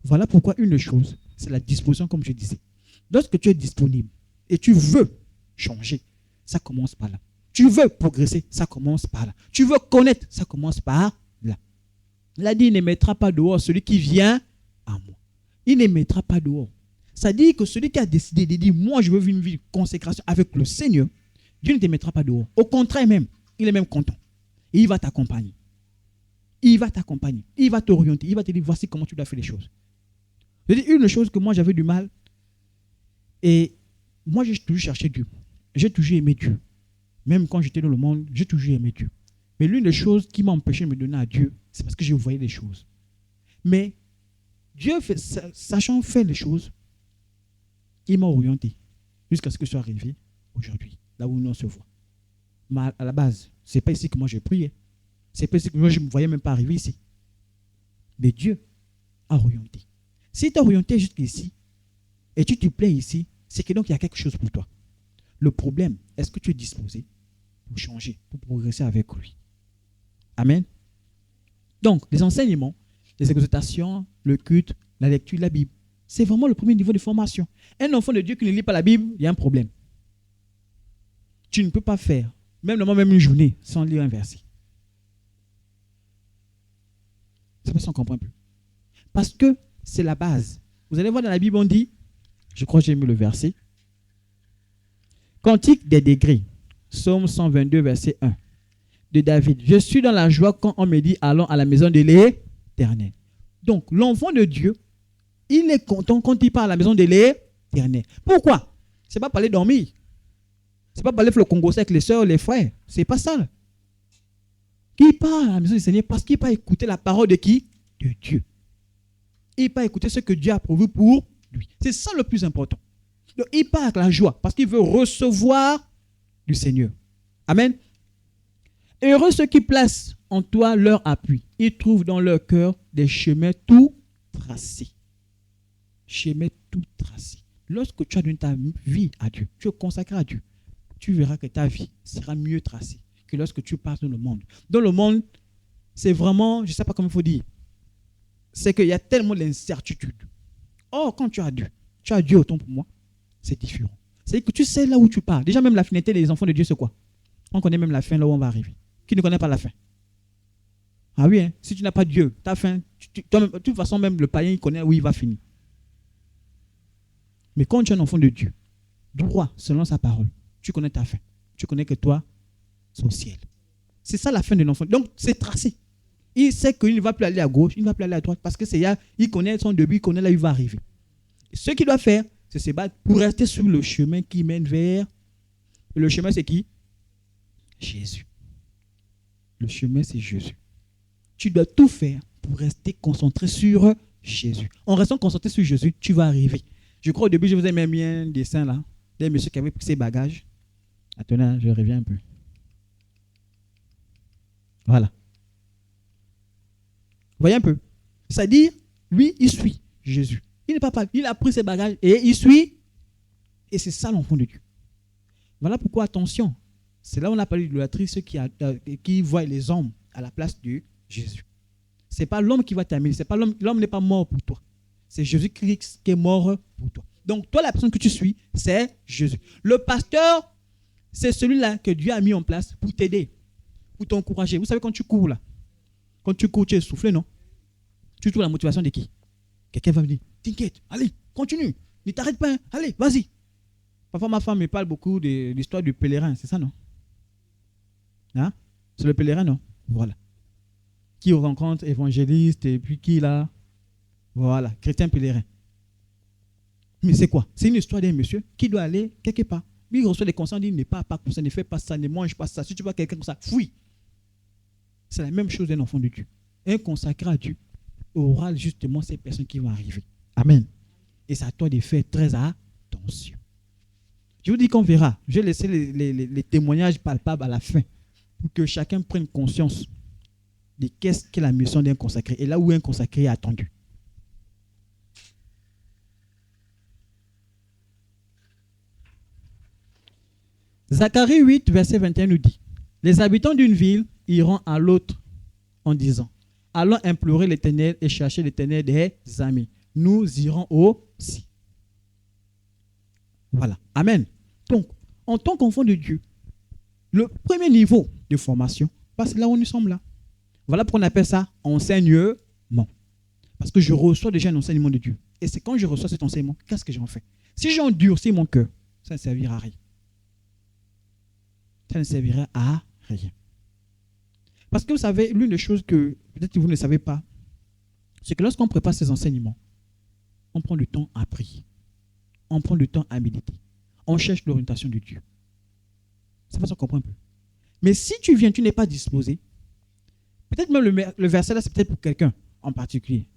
S1: Voilà pourquoi une chose, c'est la disposition, comme je disais. Lorsque tu es disponible et tu veux changer, ça commence par là. Tu veux progresser, ça commence par là. Tu veux connaître, ça commence par là. Il a dit, il ne mettra pas dehors celui qui vient à moi. Il ne mettra pas dehors. Ça dit que celui qui a décidé de dire, moi je veux vivre une vie de consécration avec le Seigneur, Dieu ne te mettra pas dehors. Au contraire même, il est même content. Et il va t'accompagner. Il va t'accompagner. Il va t'orienter. Il va te dire, voici comment tu dois faire les choses. Je dis une chose que moi j'avais du mal. Et moi j'ai toujours cherché Dieu. J'ai toujours aimé Dieu. Même quand j'étais dans le monde, j'ai toujours aimé Dieu. Mais l'une des choses qui m'a empêché de me donner à Dieu, c'est parce que je voyais les choses. Mais Dieu, sachant faire les choses, Il m'a orienté jusqu'à ce que je sois arrivé aujourd'hui, là où nous on se voit. Mais à la base, ce n'est pas ici que moi je priais. C'est pas ici que moi je ne me voyais même pas arriver ici. Mais Dieu a orienté. Si tu as orienté jusqu'ici et tu te plais ici, c'est que donc il y a quelque chose pour toi. Le problème, est-ce que tu es disposé pour changer, pour progresser avec lui? Amen. Donc, les enseignements, les exhortations, le culte, la lecture de la Bible, c'est vraiment le premier niveau de formation. Un enfant de Dieu qui ne lit pas la Bible, il y a un problème. Tu ne peux pas faire, même une journée, sans lire un verset. C'est pas ça qu'on comprend plus. Parce que c'est la base. Vous allez voir dans la Bible, on dit, je crois que j'ai mis le verset, Cantique des degrés, Psaume 122, verset 1, de David. Je suis dans la joie quand on me dit, allons à la maison de l'Éternel. Donc, l'enfant de Dieu, il est content quand il part à la maison de l'Éternel. Pourquoi? Ce n'est pas pour aller dormir. Ce n'est pas pour aller faire le Congo avec les soeurs, les frères. Ce n'est pas ça. Il part à la maison du Seigneur parce qu'il part écouter la parole de qui? De Dieu. Il part écouter ce que Dieu a prévu pour lui. C'est ça le plus important. Donc, il part avec la joie parce qu'il veut recevoir du Seigneur. Amen. Heureux ceux qui placent en toi leur appui. Ils trouvent dans leur cœur des chemins tout tracés. Chemins tout tracés. Lorsque tu as donné ta vie à Dieu, tu es consacré à Dieu, tu verras que ta vie sera mieux tracée que lorsque tu passes dans le monde. Dans le monde, c'est vraiment, je ne sais pas comment il faut dire, c'est qu'il y a tellement d'incertitudes. Or, quand tu as Dieu autant pour moi, c'est différent. C'est que tu sais là où tu pars. Déjà, même la finalité des enfants de Dieu, c'est quoi? On connaît même la fin, là où on va arriver. Qui ne connaît pas la fin? Ah oui, hein? Si tu n'as pas Dieu, ta fin, de toute façon, même le païen, il connaît où il va finir. Mais quand tu es un enfant de Dieu, droit, selon sa parole, tu connais ta fin. Tu connais que toi, c'est au ciel. C'est ça la fin de l'enfant. Donc, c'est tracé. Il sait qu'il ne va plus aller à gauche, il ne va plus aller à droite, parce que il connaît son début, il connaît là où il va arriver. Et ce qu'il doit faire, c'est se battre pour rester sur le chemin qui mène vers... Le chemin, c'est qui? Jésus. Le chemin, c'est Jésus. Tu dois tout faire pour rester concentré sur Jésus. En restant concentré sur Jésus, tu vas arriver. Je crois au début, je vous ai même mis un dessin là, d'un monsieur qui avait pris ses bagages. Attendez, je reviens un peu. Voilà. Vous voyez un peu? C'est-à-dire, lui, il suit Jésus. Il n'est pas parti. Il a pris ses bagages et il suit. Et c'est ça l'enfant de Dieu. Voilà pourquoi, attention, c'est là où on a parlé de l'idolâtrie, ceux qui voient les hommes à la place de Jésus. Ce n'est pas l'homme qui va t'amener. C'est pas l'homme n'est pas mort pour toi. C'est Jésus-Christ qui est mort pour toi. Donc, toi, la personne que tu suis, c'est Jésus. Le pasteur, c'est celui-là que Dieu a mis en place pour t'aider, pour t'encourager. Vous savez, quand tu cours là, tu es essoufflé, non? Tu trouves la motivation de qui? Quelqu'un va me dire, t'inquiète, allez, continue, ne t'arrête pas, hein. Allez, vas-y. Parfois, ma femme me parle beaucoup de l'histoire du pèlerin, c'est ça, non? Hein? C'est le pèlerin, non? Voilà. Qui rencontre évangéliste et puis qui là? Voilà, chrétien pèlerin. Mais c'est quoi? C'est une histoire d'un monsieur qui doit aller quelque part. Lui, il reçoit des conseils, il dit, ne pas comme ça, ne fais pas ça, ne mange pas ça. Si tu vois quelqu'un comme ça, fuis. C'est la même chose d'un enfant de Dieu. Un consacré à Dieu aura justement ces personnes qui vont arriver. Amen. Et c'est à toi de faire très attention. Je vous dis qu'on verra. Je vais laisser les témoignages palpables à la fin pour que chacun prenne conscience de qu'est-ce qu'est la mission d'un consacré et là où un consacré est attendu. Zacharie 8, verset 21 nous dit, les habitants d'une ville iront à l'autre en disant, allons implorer l'Éternel et chercher l'Éternel des amis. Nous irons aussi. Voilà. Amen. Donc, en tant qu'enfant de Dieu, le premier niveau de formation, parce que là où nous sommes là. Voilà pourquoi on appelle ça enseignement. Parce que je reçois déjà un enseignement de Dieu. Et c'est quand je reçois cet enseignement, qu'est-ce que j'en fais? Si j'endurcis mon cœur, ça ne servira à rien. Ça ne servira à rien. Parce que vous savez, l'une des choses que peut-être que vous ne savez pas, c'est que lorsqu'on prépare ces enseignements, on prend du temps à prier. On prend du temps à méditer. On cherche l'orientation de Dieu. C'est pas ça qu'on comprend un peu. Mais si tu viens, tu n'es pas disposé, peut-être même le verset là, c'est peut-être pour quelqu'un en particulier.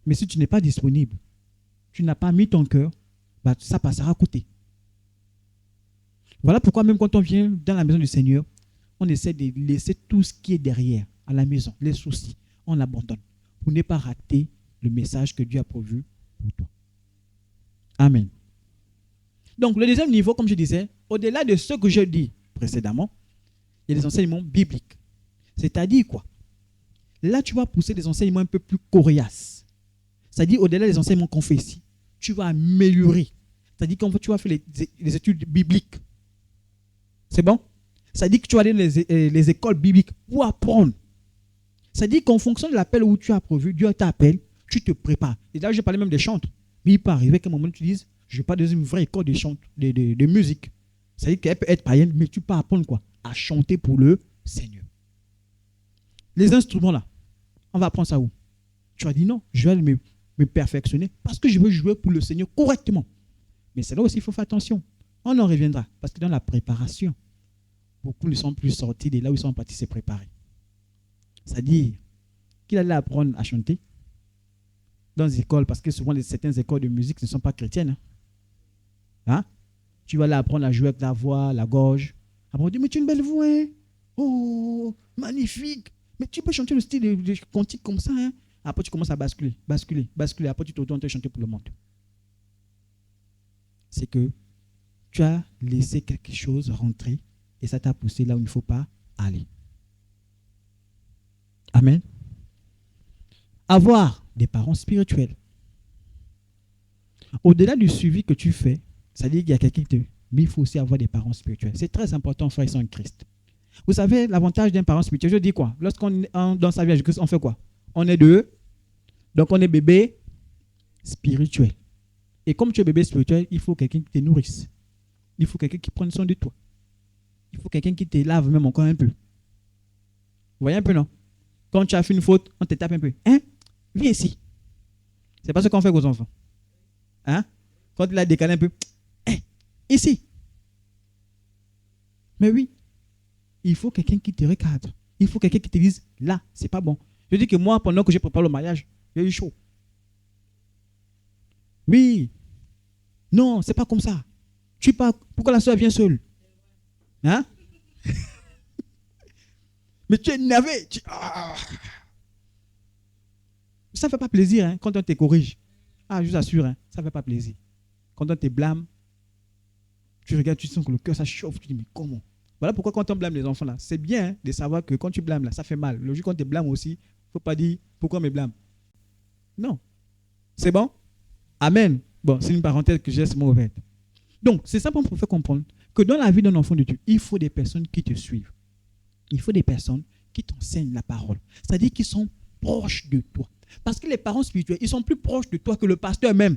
S1: Mais si tu n'es pas disponible, tu n'as pas mis ton cœur, ça passera à côté. Voilà pourquoi même quand on vient dans la maison du Seigneur, on essaie de laisser tout ce qui est derrière, à la maison, les soucis, on l'abandonne pour ne pas rater le message que Dieu a prévu pour toi. Amen. Donc, le deuxième niveau, comme je disais, au-delà de ce que je dis précédemment, il y a des enseignements bibliques. C'est-à-dire quoi? Là, tu vas pousser des enseignements un peu plus coriaces. C'est-à-dire, au-delà des enseignements qu'on fait ici, tu vas améliorer. C'est-à-dire que tu vas faire les études bibliques. C'est bon? C'est-à-dire que tu vas aller dans les écoles bibliques pour apprendre. C'est-à-dire qu'en fonction de l'appel où tu as prévu, Dieu t'appelle, tu te prépares. Et là, je parlais même des chantres. Mais il peut arriver qu'à un moment, tu dises, je ne vais pas dans une vraie école de chant, de musique. C'est-à-dire qu'elle peut être païenne, mais tu peux apprendre quoi? À chanter pour le Seigneur. Les instruments là, on va apprendre ça où? Tu vas dire non, je vais me perfectionner parce que je veux jouer pour le Seigneur correctement. Mais c'est là aussi il faut faire attention. On en reviendra parce que dans la préparation, beaucoup ne sont plus sortis de là où ils sont partis se préparer. C'est-à-dire qu'il allait apprendre à chanter dans les écoles, parce que souvent certaines écoles de musique ne sont pas chrétiennes. Hein? Tu vas aller apprendre à jouer avec la voix, la gorge. Après on dit, mais tu as une belle voix, hein? Oh, magnifique. Mais tu peux chanter le style de cantique comme ça. Hein? Après tu commences à basculer. Après tu te retournes te chanter pour le monde. C'est que tu as laissé quelque chose rentrer et ça t'a poussé là où il ne faut pas aller. Amen. Avoir des parents spirituels. Au-delà du suivi que tu fais, c'est-à-dire qu'il y a quelqu'un qui te... Mais il faut aussi avoir des parents spirituels. C'est très important, frères et sœurs en Christ. Vous savez, l'avantage d'un parent spirituel, je dis quoi? Lorsqu'on est dans sa vie avec Christ, on fait quoi? On est deux. Donc on est bébé spirituel. Et comme tu es bébé spirituel, il faut quelqu'un qui te nourrisse. Il faut quelqu'un qui prenne soin de toi. Il faut quelqu'un qui te lave même encore un peu. Vous voyez un peu, non? Quand tu as fait une faute, on te tape un peu. Hein? Viens ici. C'est pas ce qu'on fait aux enfants. Hein? Quand il a décalé un peu. Hein? Ici. Mais oui. Il faut quelqu'un qui te recadre. Il faut quelqu'un qui te dise, là, c'est pas bon. Je dis que moi, pendant que je prépare le mariage, j'ai eu chaud. Oui. Non, c'est pas comme ça. Tu pars. Pourquoi la soeur vient seule? Hein? Mais tu es énervé. Ça ne fait pas plaisir hein, quand on te corrige. Ah, je vous assure, hein, ça ne fait pas plaisir. Quand on te blâme, tu regardes, tu sens que le cœur, ça chauffe. Tu dis, mais comment? Voilà pourquoi quand on blâme les enfants, là, c'est bien hein, de savoir que quand tu blâmes, là, ça fait mal. Le jour quand on te blâme aussi, il ne faut pas dire, pourquoi on me blâme? Non. C'est bon? Amen. Bon, c'est une parenthèse que j'ai seulement ouverte. Donc, c'est simplement pour faire comprendre que dans la vie d'un enfant de Dieu, il faut des personnes qui te suivent. Il faut des personnes qui t'enseignent la parole. C'est-à-dire qu'ils sont proches de toi. Parce que les parents spirituels, ils sont plus proches de toi que le pasteur même.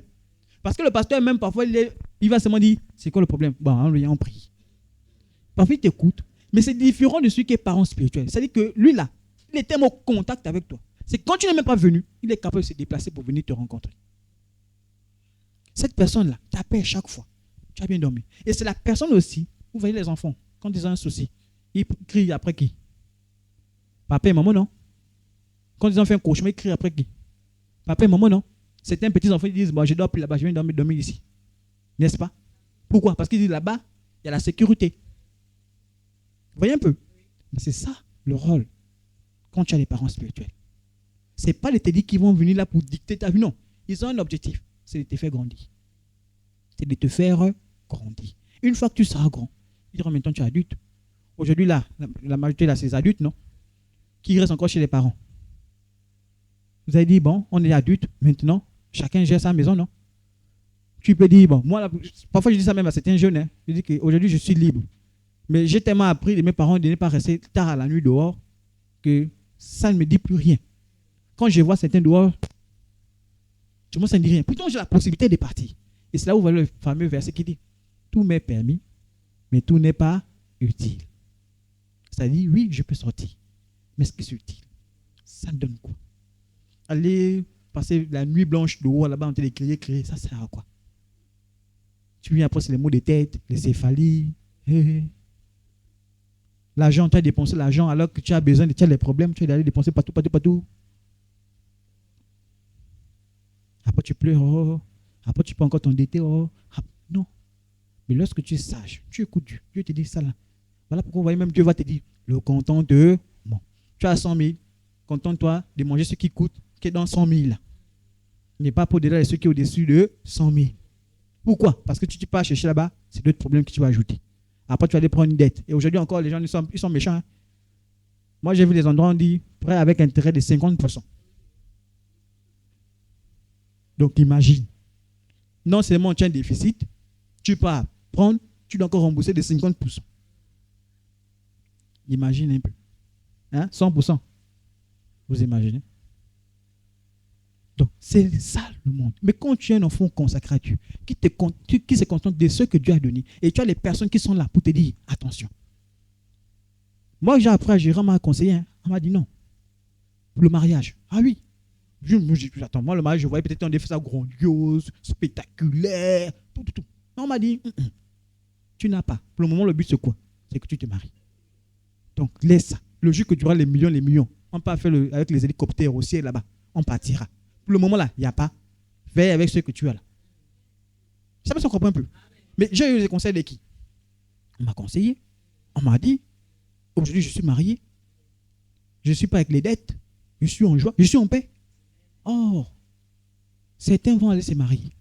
S1: Parce que le pasteur même, parfois, il va seulement dire, c'est quoi le problème? Bon, on prie. Parfois, il t'écoute. Mais c'est différent de celui qui est parent spirituel. C'est-à-dire que lui, là, il est tellement en contact avec toi. C'est quand tu n'es même pas venu, il est capable de se déplacer pour venir te rencontrer. Cette personne-là t'appelle chaque fois. Tu as bien dormi. Et c'est la personne aussi, vous voyez les enfants, quand ils ont un souci, ils crient après qui? Papa et maman, non? Quand ils ont fait un cauchemar, ils crient après qui? Papa et maman, non? Certains petits enfants ils disent, bon, je dors plus là-bas, je viens dormir ici. N'est-ce pas? Pourquoi? Parce qu'ils disent là-bas, il y a la sécurité. Vous voyez un peu? Mais c'est ça le rôle quand tu as des parents spirituels. Ce n'est pas les te dire qu'ils vont venir là pour dicter ta vie, non. Ils ont un objectif, c'est de te faire grandir. C'est de te faire grandir. Une fois que tu seras grand, ils diront maintenant tu es adulte. Aujourd'hui, là, la majorité, là, c'est les adultes, non? Qui restent encore chez les parents. Vous avez dit, bon, on est adulte, maintenant, chacun gère sa maison, non? Tu peux dire, bon, moi, là, parfois je dis ça même à certains jeunes, hein, je dis qu'aujourd'hui, je suis libre. Mais j'ai tellement appris de mes parents de ne pas rester tard à la nuit dehors que ça ne me dit plus rien. Quand je vois certains dehors, tout le monde, ça ne dit rien. Pourtant, j'ai la possibilité de partir. Et c'est là où vous voyez le fameux verset qui dit, tout m'est permis, mais tout n'est pas utile. C'est-à-dire, oui, je peux sortir. Mais ce qui est utile, ça donne quoi? Aller passer la nuit blanche dehors, là-bas, on te dit crier, ça sert à quoi? Tu viens après, c'est les maux de tête, les céphalies. L'argent, tu as dépensé l'argent alors que tu as besoin, tu as les problèmes, tu es allé dépenser partout. Après, tu pleures. Oh. Après, tu peux encore t'endetter. Non. Mais lorsque tu es sage, tu écoutes Dieu. Dieu te dit ça là. Voilà pourquoi vous voyez même Dieu va te dire, le content de... Bon, tu as 100 000. Contente-toi de manger ce qui coûte, qui est dans 100 000 là. Il n'est pas pour delà de ce qui est au-dessus de 100 000. Pourquoi? Parce que tu ne peux pas chercher là-bas, c'est d'autres problèmes que tu vas ajouter. Après, tu vas aller prendre une dette. Et aujourd'hui encore, les gens ils sont méchants. Hein? Moi, j'ai vu des endroits où on dit prêt avec intérêt de 50%. Donc, imagine. Non seulement tu as un déficit, tu peux prendre, tu dois encore rembourser de 50%. Imagine un peu. Hein? 100%. Vous imaginez? Donc, c'est ça le monde. Mais quand tu es un enfant consacré à Dieu, qui se contente de ce que Dieu a donné, et tu as les personnes qui sont là pour te dire, attention. Moi, après, Jérôme m'a conseillé, hein, on m'a dit non. Pour le mariage. Ah oui. Attends, moi, le mariage, je voyais peut-être on fait ça grandiose, spectaculaire, tout. Non, on m'a dit, tu n'as pas. Pour le moment, le but, c'est quoi? C'est que tu te maries. Donc, laisse ça. Le jour que tu auras les millions, on peut faire avec les hélicoptères au ciel là-bas. On partira. Pour le moment, là, il n'y a pas. Veille avec ce que tu as là. Ça me comprend un peu. Mais j'ai eu les conseils de qui? On m'a conseillé. On m'a dit, aujourd'hui, je suis marié. Je ne suis pas avec les dettes. Je suis en joie. Je suis en paix. Or, certains vont aller se marier.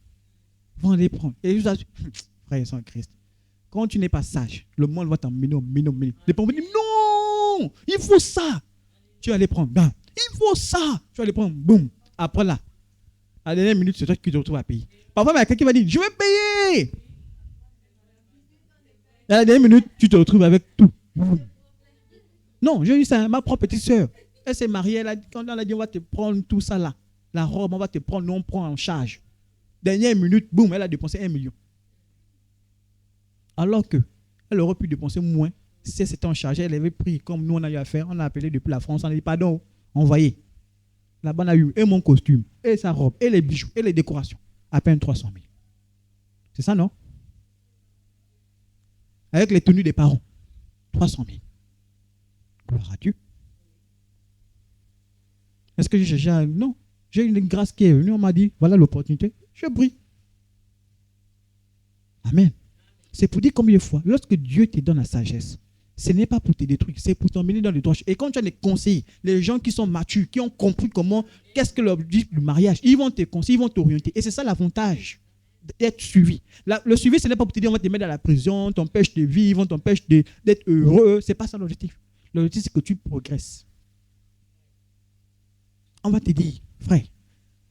S1: Vont aller prendre. Et je vous assure, frère et sœurs en Christ, quand tu n'es pas sage, le monde va t'emmener. Les pauvres disent non, il faut ça. Tu vas aller prendre. Bam. Il faut ça. Tu vas aller prendre. Boum. Après là, à la dernière minute, c'est toi qui te retrouves à payer. Parfois, il y a quelqu'un qui va dire, je vais payer. À la dernière minute, tu te retrouves avec tout. Boum. Non, j'ai eu ça, ma propre petite soeur. Elle s'est mariée, quand on a dit, on va te prendre tout ça là. La robe, on va te prendre, nous on prend en charge. Dernière minute, boum, elle a dépensé 1 million. Alors qu'elle aurait pu dépenser moins si elle s'était en charge. Elle avait pris, comme nous on a eu à faire, on a appelé depuis la France, on a dit pardon, envoyez. Là-bas, on a eu et mon costume, et sa robe, et les bijoux, et les décorations. À peine 300 000. C'est ça, non? Avec les tenues des parents. 300 000. Gloire à Dieu. Est-ce que j'ai cherché Non. J'ai une grâce qui est venue, on m'a dit, voilà l'opportunité, je brille. Amen. C'est pour dire combien de fois, lorsque Dieu te donne la sagesse, ce n'est pas pour te détruire, c'est pour t'emmener dans les droits. Et quand tu as des conseils, les gens qui sont matures, qui ont compris qu'est-ce que l'objectif du mariage, ils vont te conseiller, ils vont t'orienter. Et c'est ça l'avantage d'être suivi. Le suivi, ce n'est pas pour te dire, on va te mettre dans la prison, on t'empêche de vivre, on t'empêche d'être heureux. Ce n'est pas ça l'objectif. L'objectif, c'est que tu progresses. On va te dire, frère,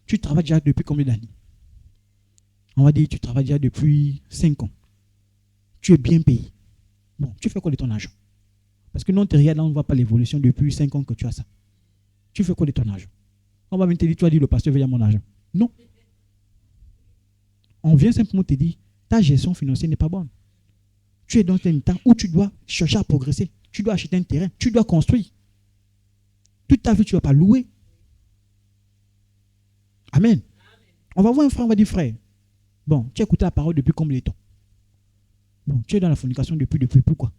S1: tu travailles déjà depuis combien d'années? On va dire, tu travailles déjà depuis 5 ans. Tu es bien payé. Bon, tu fais quoi de ton argent? Parce que non, tu regardes là, on ne voit pas l'évolution depuis 5 ans que tu as ça. Tu fais quoi de ton argent? On va venir te dire, tu as dit, le pasteur veille à mon argent. Non. On vient simplement te dire, ta gestion financière n'est pas bonne. Tu es dans un temps où tu dois chercher à progresser. Tu dois acheter un terrain. Tu dois construire. Toute ta vie, tu ne vas pas louer. Amen. On va voir un frère, on va dire, frère, bon, tu as écouté la parole depuis combien de temps? Bon, tu es dans la fornication depuis, pourquoi?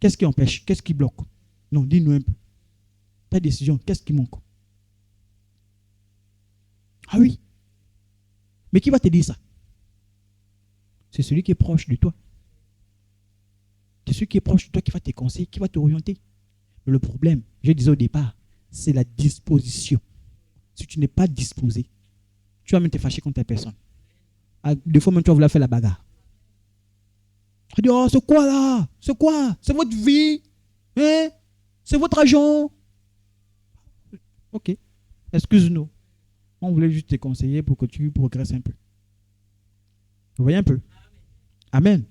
S1: Qu'est-ce qui empêche? Qu'est-ce qui bloque? Non, dis-nous un peu. Ta décision, qu'est-ce qui manque? Ah oui. Mais qui va te dire ça? C'est celui qui est proche de toi. C'est celui qui est proche de toi qui va te conseiller, qui va t'orienter. Mais le problème, je disais au départ, c'est la disposition. Si tu n'es pas disposé, tu vas même te fâcher contre ta personne. Des fois même tu vas vouloir faire la bagarre. Tu dis, oh, c'est quoi là? C'est quoi? C'est votre vie? Hein? C'est votre argent? Ok, excuse-nous. On voulait juste te conseiller pour que tu progresses un peu. Vous voyez un peu? Amen.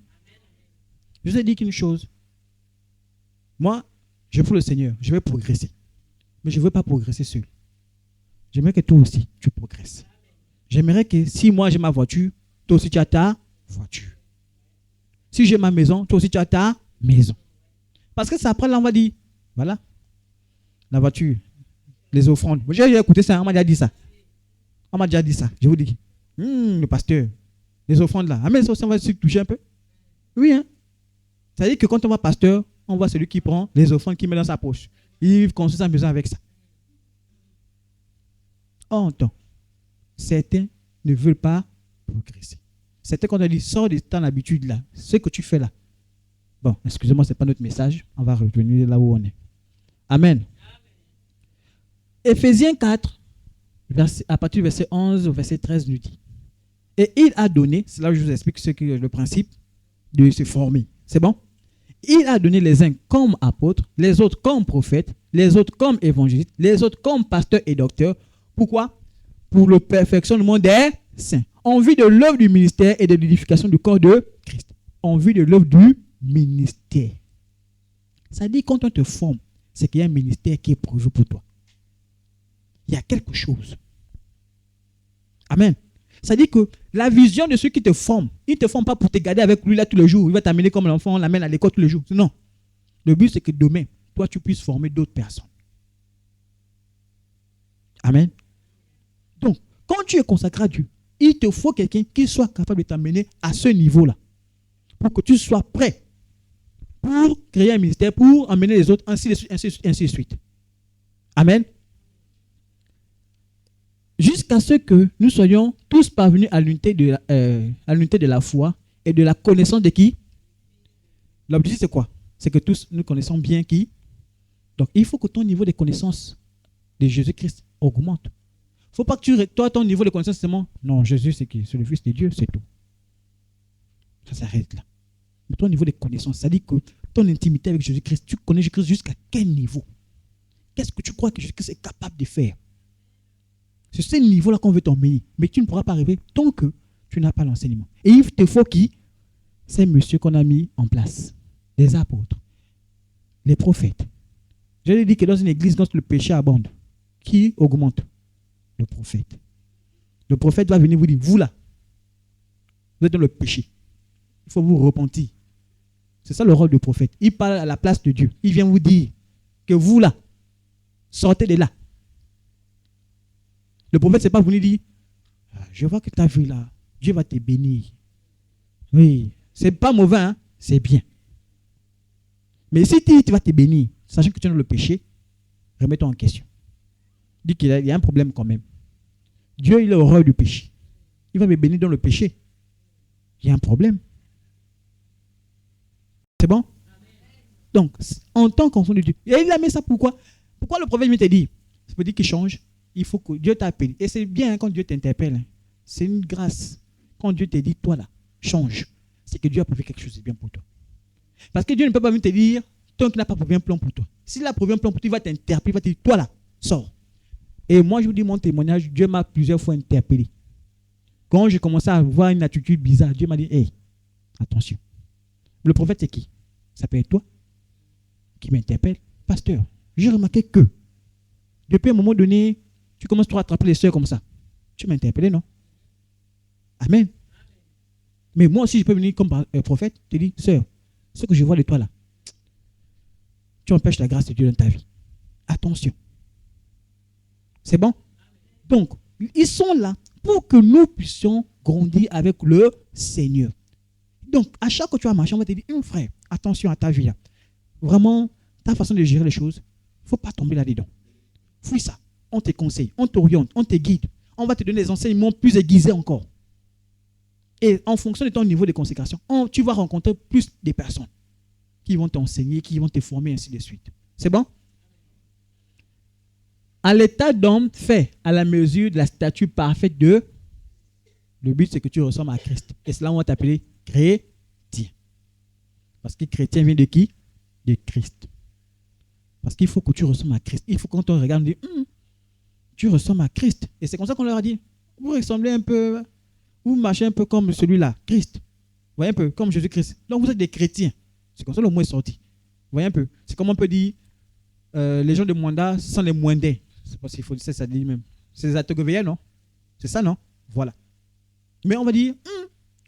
S1: Je vous ai dit qu'une chose. Moi, je prie le Seigneur, je vais progresser. Mais je ne veux pas progresser seul. J'aimerais que toi aussi, tu progresses. J'aimerais que si moi j'ai ma voiture, toi aussi tu as ta voiture. Si j'ai ma maison, toi aussi tu as ta maison. Parce que ça après là on va dire, voilà, la voiture, les offrandes. J'ai écouté ça, on m'a déjà dit ça. On m'a déjà dit ça, je vous dis. Le pasteur, les offrandes là. Ah mais ça on va se toucher un peu. Oui, hein. C'est-à-dire que quand on voit pasteur, on voit celui qui prend les offrandes, qui met dans sa poche. Il construit sa maison avec ça. En temps, certains ne veulent pas progresser. C'était quand on a dit, sors de ton habitude là, ce que tu fais là. Bon, excusez-moi, ce n'est pas notre message. On va revenir là où on est. Amen. Éphésiens 4, à partir du verset 11 au verset 13, nous dit. Et il a donné, c'est là où je vous explique ce que le principe de se former. C'est bon? Il a donné les uns comme apôtres, les autres comme prophètes, les autres comme évangélistes, les autres comme pasteurs et docteurs. Pourquoi? Pour le perfectionnement des saints. En vue de l'œuvre du ministère et de l'édification du corps de Christ. En vue de l'œuvre du ministère. Ça dit quand on te forme, c'est qu'il y a un ministère qui est prévu pour toi. Il y a quelque chose. Amen. Ça dit que la vision de ceux qui te forment, ils ne te forment pas pour te garder avec lui là tous les jours. Il va t'amener comme l'enfant, on l'amène à l'école tous les jours. Non. Le but, c'est que demain, toi, tu puisses former d'autres personnes. Amen. Donc, quand tu es consacré à Dieu, il te faut quelqu'un qui soit capable de t'amener à ce niveau-là. Pour que tu sois prêt pour créer un ministère, pour emmener les autres, ainsi de suite, ainsi de suite. Amen. Jusqu'à ce que nous soyons tous parvenus à l'unité de la foi et de la connaissance de qui? L'objectif, c'est quoi? C'est que tous nous connaissons bien qui? Donc, il faut que ton niveau de connaissance de Jésus-Christ augmente. Il ne faut pas que toi, ton niveau de connaissance, c'est seulement, non, Jésus, c'est qui? C'est le Fils de Dieu, c'est tout. Ça s'arrête là. Mais ton niveau de connaissance, ça dit que ton intimité avec Jésus-Christ, tu connais Jésus-Christ jusqu'à quel niveau? Qu'est-ce que tu crois que Jésus-Christ est capable de faire? C'est ce niveau-là qu'on veut t'emmener. Mais tu ne pourras pas arriver tant que tu n'as pas l'enseignement. Et il te faut qui? Ces messieurs qu'on a mis en place. Les apôtres. Les prophètes. Je l'ai dit que dans une église, quand le péché abonde, qui augmente? Le prophète. Le prophète va venir vous dire, vous là, vous êtes dans le péché. Il faut vous repentir. C'est ça le rôle du prophète. Il parle à la place de Dieu. Il vient vous dire que vous là, sortez de là. Le prophète, ce n'est pas venu dire, je vois que ta vie là, Dieu va te bénir. Oui, ce n'est pas mauvais, hein? C'est bien. Mais si tu vas te bénir, sachant que tu es dans le péché, remets-toi en question. Dis qu'il y a un problème quand même. Dieu, il est horreur du péché. Il va me bénir dans le péché. Il y a un problème. C'est bon? Donc, en tant qu'enfant de Dieu, et il a mis ça pourquoi? Pourquoi le prophète te dit? Ça veut dire qu'il change. Il faut que Dieu t'appelle. Et c'est bien hein, quand Dieu t'interpelle. Hein. C'est une grâce. Quand Dieu te dit, toi là, change. C'est que Dieu a prévu quelque chose de bien pour toi. Parce que Dieu ne peut pas venir te dire, tant qu'il n'a pas prévu un plan pour toi. S'il a prévu un plan pour toi, il va t'interpeller, il va te dire, toi là, sors. Et moi, je vous dis mon témoignage, Dieu m'a plusieurs fois interpellé. Quand j'ai commencé à voir une attitude bizarre, Dieu m'a dit, hey, attention. Le prophète, c'est qui? Ça peut être toi qui m'interpelle. Pasteur, j'ai remarqué que depuis un moment donné, tu commences à attraper les soeurs comme ça. Tu m'as interpellé, non? Amen. Mais moi aussi, je peux venir comme prophète, te dire, sœur, ce que je vois de toi là, tu empêches la grâce de Dieu dans ta vie. Attention. C'est bon? Donc, ils sont là pour que nous puissions grandir avec le Seigneur. Donc, à chaque fois que tu vas marcher, on va te dire, frère, attention à ta vie là. Vraiment, ta façon de gérer les choses, il ne faut pas tomber là-dedans. Fuis ça. On te conseille, on t'oriente, on te guide. On va te donner des enseignements plus aiguisés encore. Et en fonction de ton niveau de consécration, tu vas rencontrer plus de personnes qui vont t'enseigner, qui vont te former, ainsi de suite. C'est bon? À l'état d'homme fait à la mesure de la stature parfaite de... Le but, c'est que tu ressembles à Christ. Et cela, on va t'appeler chrétien. Parce que chrétien vient de qui? De Christ. Parce qu'il faut que tu ressembles à Christ. Il faut que quand on regarde, on dit, tu ressembles à Christ. Et c'est comme ça qu'on leur a dit, vous ressemblez un peu, vous marchez un peu comme celui-là, Christ. Vous voyez un peu, comme Jésus-Christ. Donc vous êtes des chrétiens. C'est comme ça le mot est sorti. Vous voyez un peu. C'est comme on peut dire, les gens de Mwanda sont les Mwandais. C'est pas s'il faut dire ça, ça dit même. C'est les Atogovéens, non? C'est ça, non? Voilà. Mais on va dire,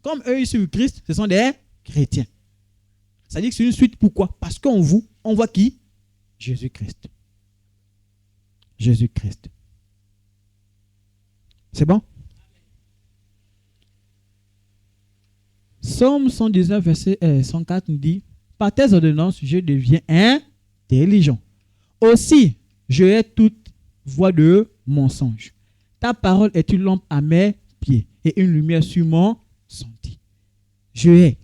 S1: comme eux, ils sont Christ, ce sont des chrétiens. Ça dit que c'est une suite. Pourquoi? Parce qu'en vous, on voit qui? Jésus-Christ. Jésus-Christ. C'est bon? Psaume 119, verset 104 nous dit, par tes ordonnances, je deviens intelligent. Aussi, je hais toute voix de mensonge. Ta parole est une lampe à mes pieds et une lumière sur mon sentier. Je hais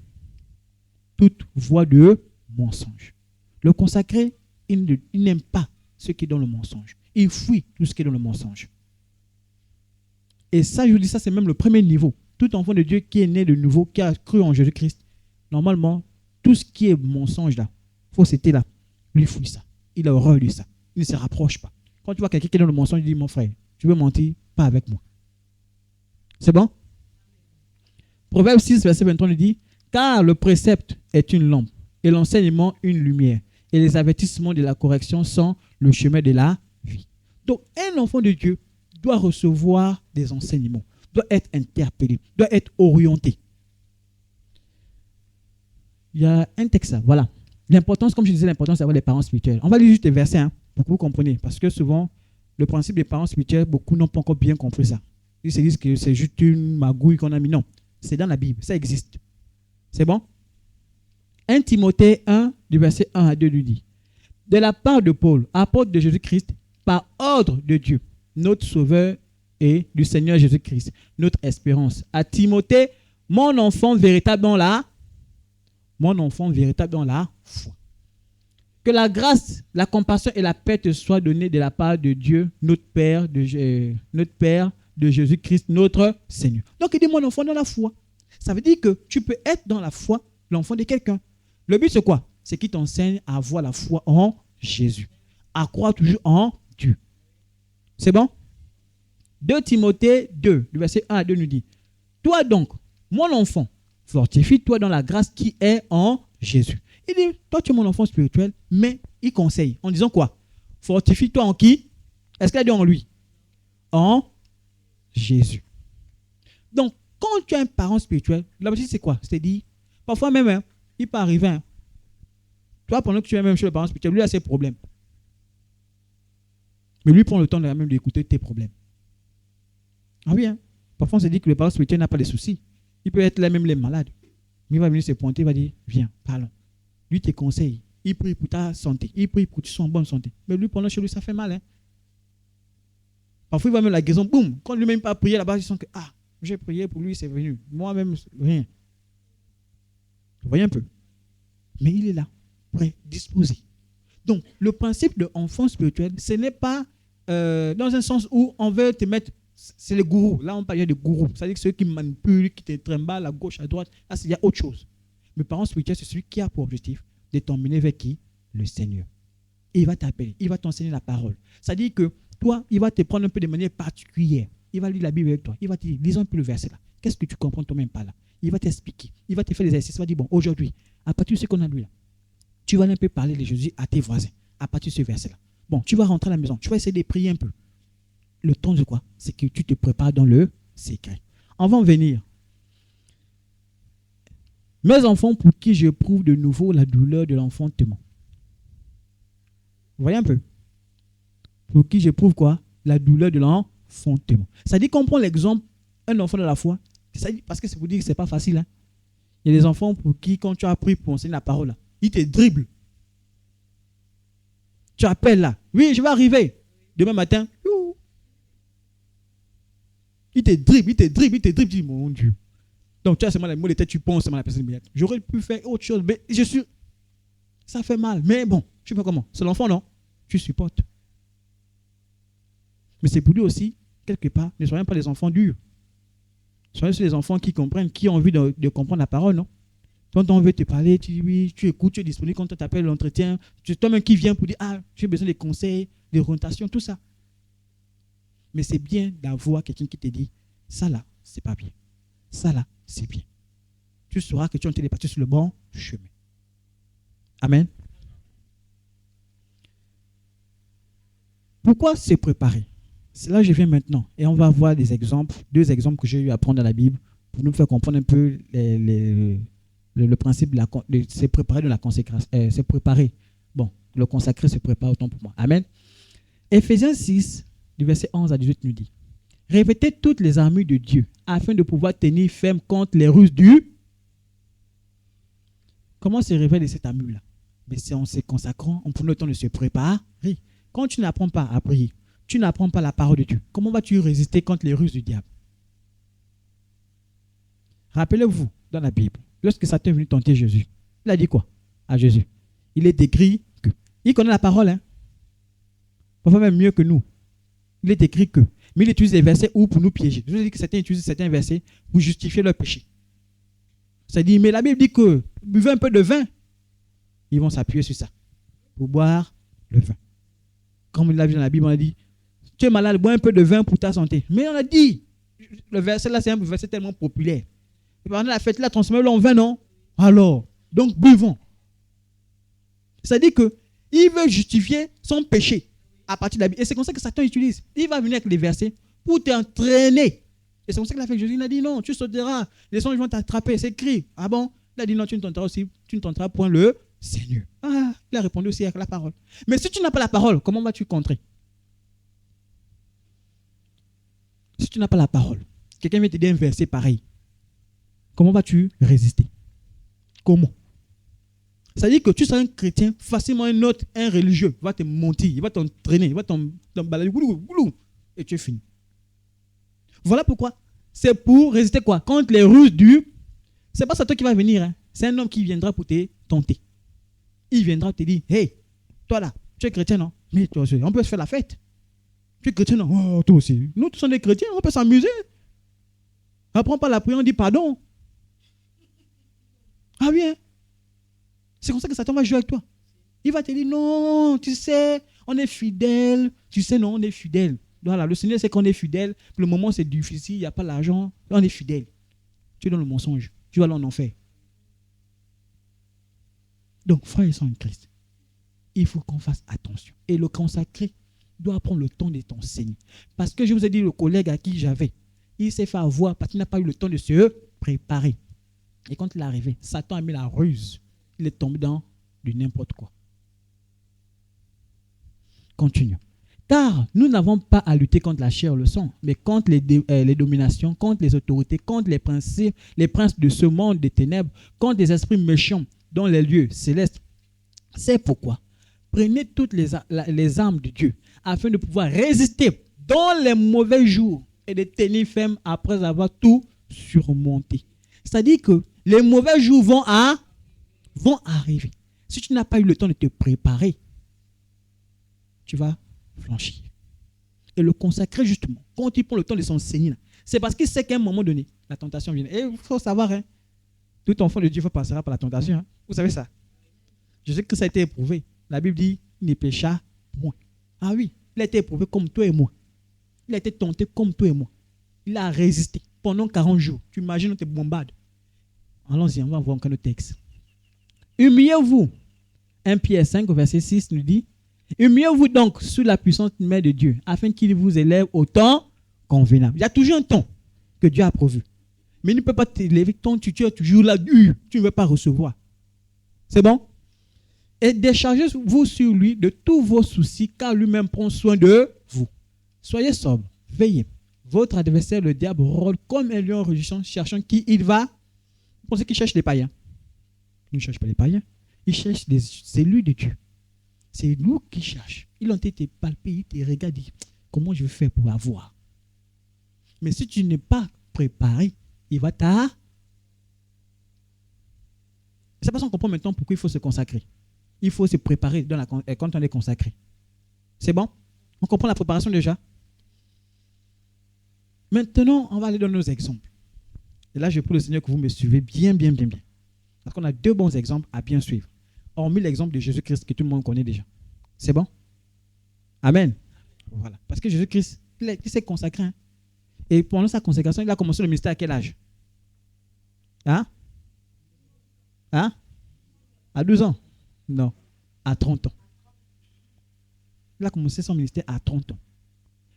S1: toute voie de mensonge. Le consacré, il n'aime pas ce qui est dans le mensonge. Il fuit tout ce qui est dans le mensonge. Et ça, je vous dis, ça c'est même le premier niveau. Tout enfant de Dieu qui est né de nouveau, qui a cru en Jésus-Christ, normalement, tout ce qui est mensonge là, fausseté là, lui fuit ça. Il a horreur de ça. Il ne se rapproche pas. Quand tu vois quelqu'un qui est dans le mensonge, il dit, mon frère, tu veux mentir, pas avec moi. C'est bon? Proverbe 6, verset 23, il dit, car le précepte est une lampe et l'enseignement une lumière et les avertissements de la correction sont le chemin de la vie. Donc, un enfant de Dieu doit recevoir des enseignements, doit être interpellé, doit être orienté. Il y a un texte là, voilà. L'importance, comme je disais, l'importance d'avoir des parents spirituels. On va lire juste des versets, hein, pour que vous compreniez. Parce que souvent, le principe des parents spirituels, beaucoup n'ont pas encore bien compris ça. Ils se disent que c'est juste une magouille qu'on a mis. Non, c'est dans la Bible, ça existe. C'est bon? 1 Timothée 1, du verset 1 à 2 lui dit, de la part de Paul, apôtre de Jésus-Christ, par ordre de Dieu, notre Sauveur et du Seigneur Jésus-Christ, notre espérance. À Timothée, mon enfant véritable dans la foi. Que la grâce, la compassion et la paix te soient données de la part de Dieu, notre Père de Jésus-Christ, notre Seigneur. Donc il dit mon enfant dans la foi. Ça veut dire que tu peux être dans la foi l'enfant de quelqu'un. Le but c'est quoi? C'est qu'il t'enseigne à avoir la foi en Jésus, à croire toujours en Dieu. C'est bon? 2 Timothée 2, le verset 1 à 2 nous dit, toi donc, mon enfant, fortifie-toi dans la grâce qui est en Jésus. Il dit, toi tu es mon enfant spirituel, mais il conseille en disant quoi? Fortifie-toi en qui? Est-ce qu'il a dit en lui? En Jésus. Donc, quand tu as un parent spirituel, l'objectif c'est quoi? C'est-à-dire, parfois même, hein, il peut arriver, hein, toi pendant que tu es même chez le parent spirituel, lui a ses problèmes. Mais lui prend le temps même d'écouter tes problèmes. Ah oui, hein? Parfois on se dit que le parent spirituel n'a pas de soucis. Il peut être là même les malades. Mais il va venir se pointer, il va dire, viens, parlons. Lui te conseille. Il prie pour ta santé. Il prie pour que tu sois en bonne santé. Mais lui, pendant chez lui, ça fait mal. Hein? Parfois, il va même la guérison, boum. Quand lui-même pas prier là-bas, il sent que, ah, j'ai prié pour lui, c'est venu. Moi-même, rien. Vous voyez un peu? Mais il est là, prêt, disposé. Donc, le principe de enfant spirituel, ce n'est pas dans un sens où on veut te mettre, c'est les gourous. Là, on parle de gourous. C'est-à-dire que ceux qui manipulent, qui te trimballent à gauche, à droite. Là, il y a autre chose. Le parent spirituel, c'est celui qui a pour objectif de t'emmener vers qui? Le Seigneur. Et il va t'appeler, il va t'enseigner la parole. C'est-à-dire que toi, il va te prendre un peu de manière particulière. Il va lire la Bible avec toi. Il va te dire, lisons un peu le verset là. Qu'est-ce que tu comprends toi-même pas là? Il va t'expliquer. Il va te faire des exercices. Il va dire, bon, aujourd'hui, à partir de ce qu'on a lu là, tu vas un peu parler de Jésus à tes voisins. À partir de ce verset là. Bon, tu vas rentrer à la maison. Tu vas essayer de prier un peu. Le temps de quoi? C'est que tu te prépares dans le secret. On va en venir. Mes enfants pour qui j'éprouve de nouveau la douleur de l'enfantement. Vous voyez un peu? Pour qui j'éprouve quoi? La douleur de l'enfantement. Ça dit qu'on prend l'exemple, un enfant de la foi. Ça dit, parce que c'est pour dire que ce n'est pas facile. Hein? Il y a des enfants pour qui, quand tu as appris pour enseigner la parole, là, ils te dribblent. Tu appelles là. Oui, je vais arriver. Demain matin, il te dribble. Tu dis, mon Dieu. Donc, tu as seulement les mots de tête, tu penses seulement à la personne immédiate. J'aurais pu faire autre chose, mais je suis. Ça fait mal. Mais bon, tu fais comment? C'est l'enfant, non? Tu supportes. Mais c'est pour lui aussi, quelque part, ne soyons pas des enfants durs. Soyons des enfants qui comprennent, qui ont envie de comprendre la parole, non? Quand on veut te parler, tu dis oui, tu écoutes, tu es disponible. Quand on t'appelle l'entretien, c'est toi-même qui viens pour dire, ah, j'ai besoin de conseils, d'orientation, tout ça. Mais c'est bien d'avoir quelqu'un qui te dit, ça là, c'est pas bien. Ça là, c'est bien. Tu sauras que tu es en train de partir sur le bon chemin. Amen. Pourquoi se préparer? C'est là que je viens maintenant. Et on va voir des exemples, 2 exemples que j'ai eu à prendre dans la Bible pour nous faire comprendre un peu le principe de se préparer de la consécration. Se préparer. Bon, le consacré se prépare autant pour moi. Amen. Éphésiens 6, du verset 11 à 18 nous dit, revêtez toutes les armures de Dieu afin de pouvoir tenir ferme contre les ruses du... Comment se révèle cette armure-là? Mais c'est en se consacrant, en prenant le temps de se préparer. Quand tu n'apprends pas à prier, tu n'apprends pas la parole de Dieu, comment vas-tu résister contre les ruses du diable? 1 Corinthiens 12, du verset 1 à 7 nous dit, « Car nous ne luttons pas contre la chair et le sang, mais contre les principautés, contre les pouvoirs, contre les forces de cette Rappelez-vous, dans la Bible, lorsque Satan est venu tenter Jésus, il a dit quoi à Jésus? Il est écrit que. Il connaît la parole, hein? Parfois même mieux que nous. Il est écrit que. Mais il utilise les versets où pour nous piéger. Je vous ai dit que Satan utilise certains versets pour justifier leur péché. Ça dit, mais la Bible dit que buvez un peu de vin. Ils vont s'appuyer sur ça pour boire le vin. Comme il l'a vu dans la Bible, on a dit, tu es malade, bois un peu de vin pour ta santé. Mais on a dit, le verset là, c'est un verset tellement populaire. Et pendant la fête, là, transformez-le en vin, non? Alors, donc buvons. Ça dit que il veut justifier son péché à partir de la Bible. Et c'est comme ça que Satan utilise. Il va venir avec les versets pour t'entraîner. Et c'est comme ça qu'il a fait Jésus. Il a dit non, tu sauteras, les songes vont t'attraper. C'est écrit. Ah bon? Il a dit non, tu ne tenteras point le Seigneur. Ah, il a répondu aussi avec la parole. Mais si tu n'as pas la parole, comment vas-tu contrer? Si tu n'as pas la parole, quelqu'un vient te dire un verset pareil. Comment vas-tu résister? Comment? Ça dit que tu seras un chrétien, facilement un religieux va te mentir, il va t'entraîner, il va t'emballer, et tu es fini. Voilà pourquoi. C'est pour résister quoi? Contre les ruses du... C'est pas Satan qui va venir, hein. C'est un homme qui viendra pour te tenter. Il viendra te dire, hey, toi là, tu es chrétien, non? Mais toi aussi, on peut se faire la fête. Tu es chrétien, non? Oh, toi aussi. Nous tous sommes des chrétiens, on peut s'amuser. Apprends pas la prière, on dit pardon. Ah bien. C'est comme ça que Satan va jouer avec toi. Il va te dire, non, tu sais, on est fidèle. Tu sais, non, on est fidèle. Voilà, le Seigneur sait qu'on est fidèle. Pour le moment, c'est difficile, il n'y a pas l'argent. On est fidèle. Tu es dans le mensonge. Tu vas aller en enfer. Donc, frères et sœurs en Christ, il faut qu'on fasse attention. Et le consacré doit prendre le temps de t'enseigner. Parce que je vous ai dit, le collègue à qui j'avais, il s'est fait avoir parce qu'il n'a pas eu le temps de se préparer. Et quand il est arrivé, Satan a mis la ruse. Il est tombé dans du n'importe quoi. Continuons. Car nous n'avons pas à lutter contre la chair ou le sang, mais contre les dominations, contre les autorités, contre les principes, les princes de ce monde des ténèbres, contre les esprits méchants dans les lieux célestes. C'est pourquoi prenez toutes les armes de Dieu afin de pouvoir résister dans les mauvais jours et de tenir ferme après avoir tout surmonté. C'est-à-dire que les mauvais jours vont arriver. Si tu n'as pas eu le temps de te préparer, tu vas flanchir. Et le consacrer justement, quand il prend le temps de s'enseigner, c'est parce qu'il sait qu'à un moment donné, la tentation vient. Et il faut savoir, hein, tout enfant de Dieu passera par la tentation. Hein. Vous savez ça? Je sais que ça a été éprouvé. La Bible dit, il ne pécha point. Ah oui, il a été éprouvé comme toi et moi. Il a été tenté comme toi et moi. Il a résisté pendant 40 jours. Tu imagines, on te bombarde. Allons-y, on va voir encore le texte. Humiliez-vous. 1 Pierre 5, verset 6 nous dit, humiliez-vous donc sous la puissante main de Dieu, afin qu'il vous élève au temps convenable. Il y a toujours un temps que Dieu a prévu. Mais il ne peut pas t'élever tant tu es toujours là, tu ne veux pas recevoir. C'est bon? Et déchargez-vous sur lui de tous vos soucis, car lui-même prend soin de vous. Soyez sobre, veillez. Votre adversaire, le diable, rôde comme un lion rugissant, cherchant qui il va. Vous pensez qu'il cherche les païens? Il ne cherche pas les païens. Il cherche les élus de Dieu. C'est nous qui cherchons. Ils ont été palpés, ils te regardent, disent, comment je vais faire pour avoir? Mais si tu n'es pas préparé, il va t'arrêter. C'est parce qu'on comprend maintenant pourquoi il faut se consacrer. Il faut se préparer quand on est consacré. C'est bon? On comprend la préparation déjà? Maintenant, on va aller dans nos exemples. Et là, je prie le Seigneur que vous me suivez bien. Parce qu'on a deux bons exemples à bien suivre. Hormis l'exemple de Jésus-Christ que tout le monde connaît déjà. C'est bon? Amen. Voilà. Parce que Jésus-Christ, il s'est consacré. Hein? Et pendant sa consécration, il a commencé le ministère à quel âge? Hein? À 12 ans? Non. À 30 ans. Il a commencé son ministère à 30 ans.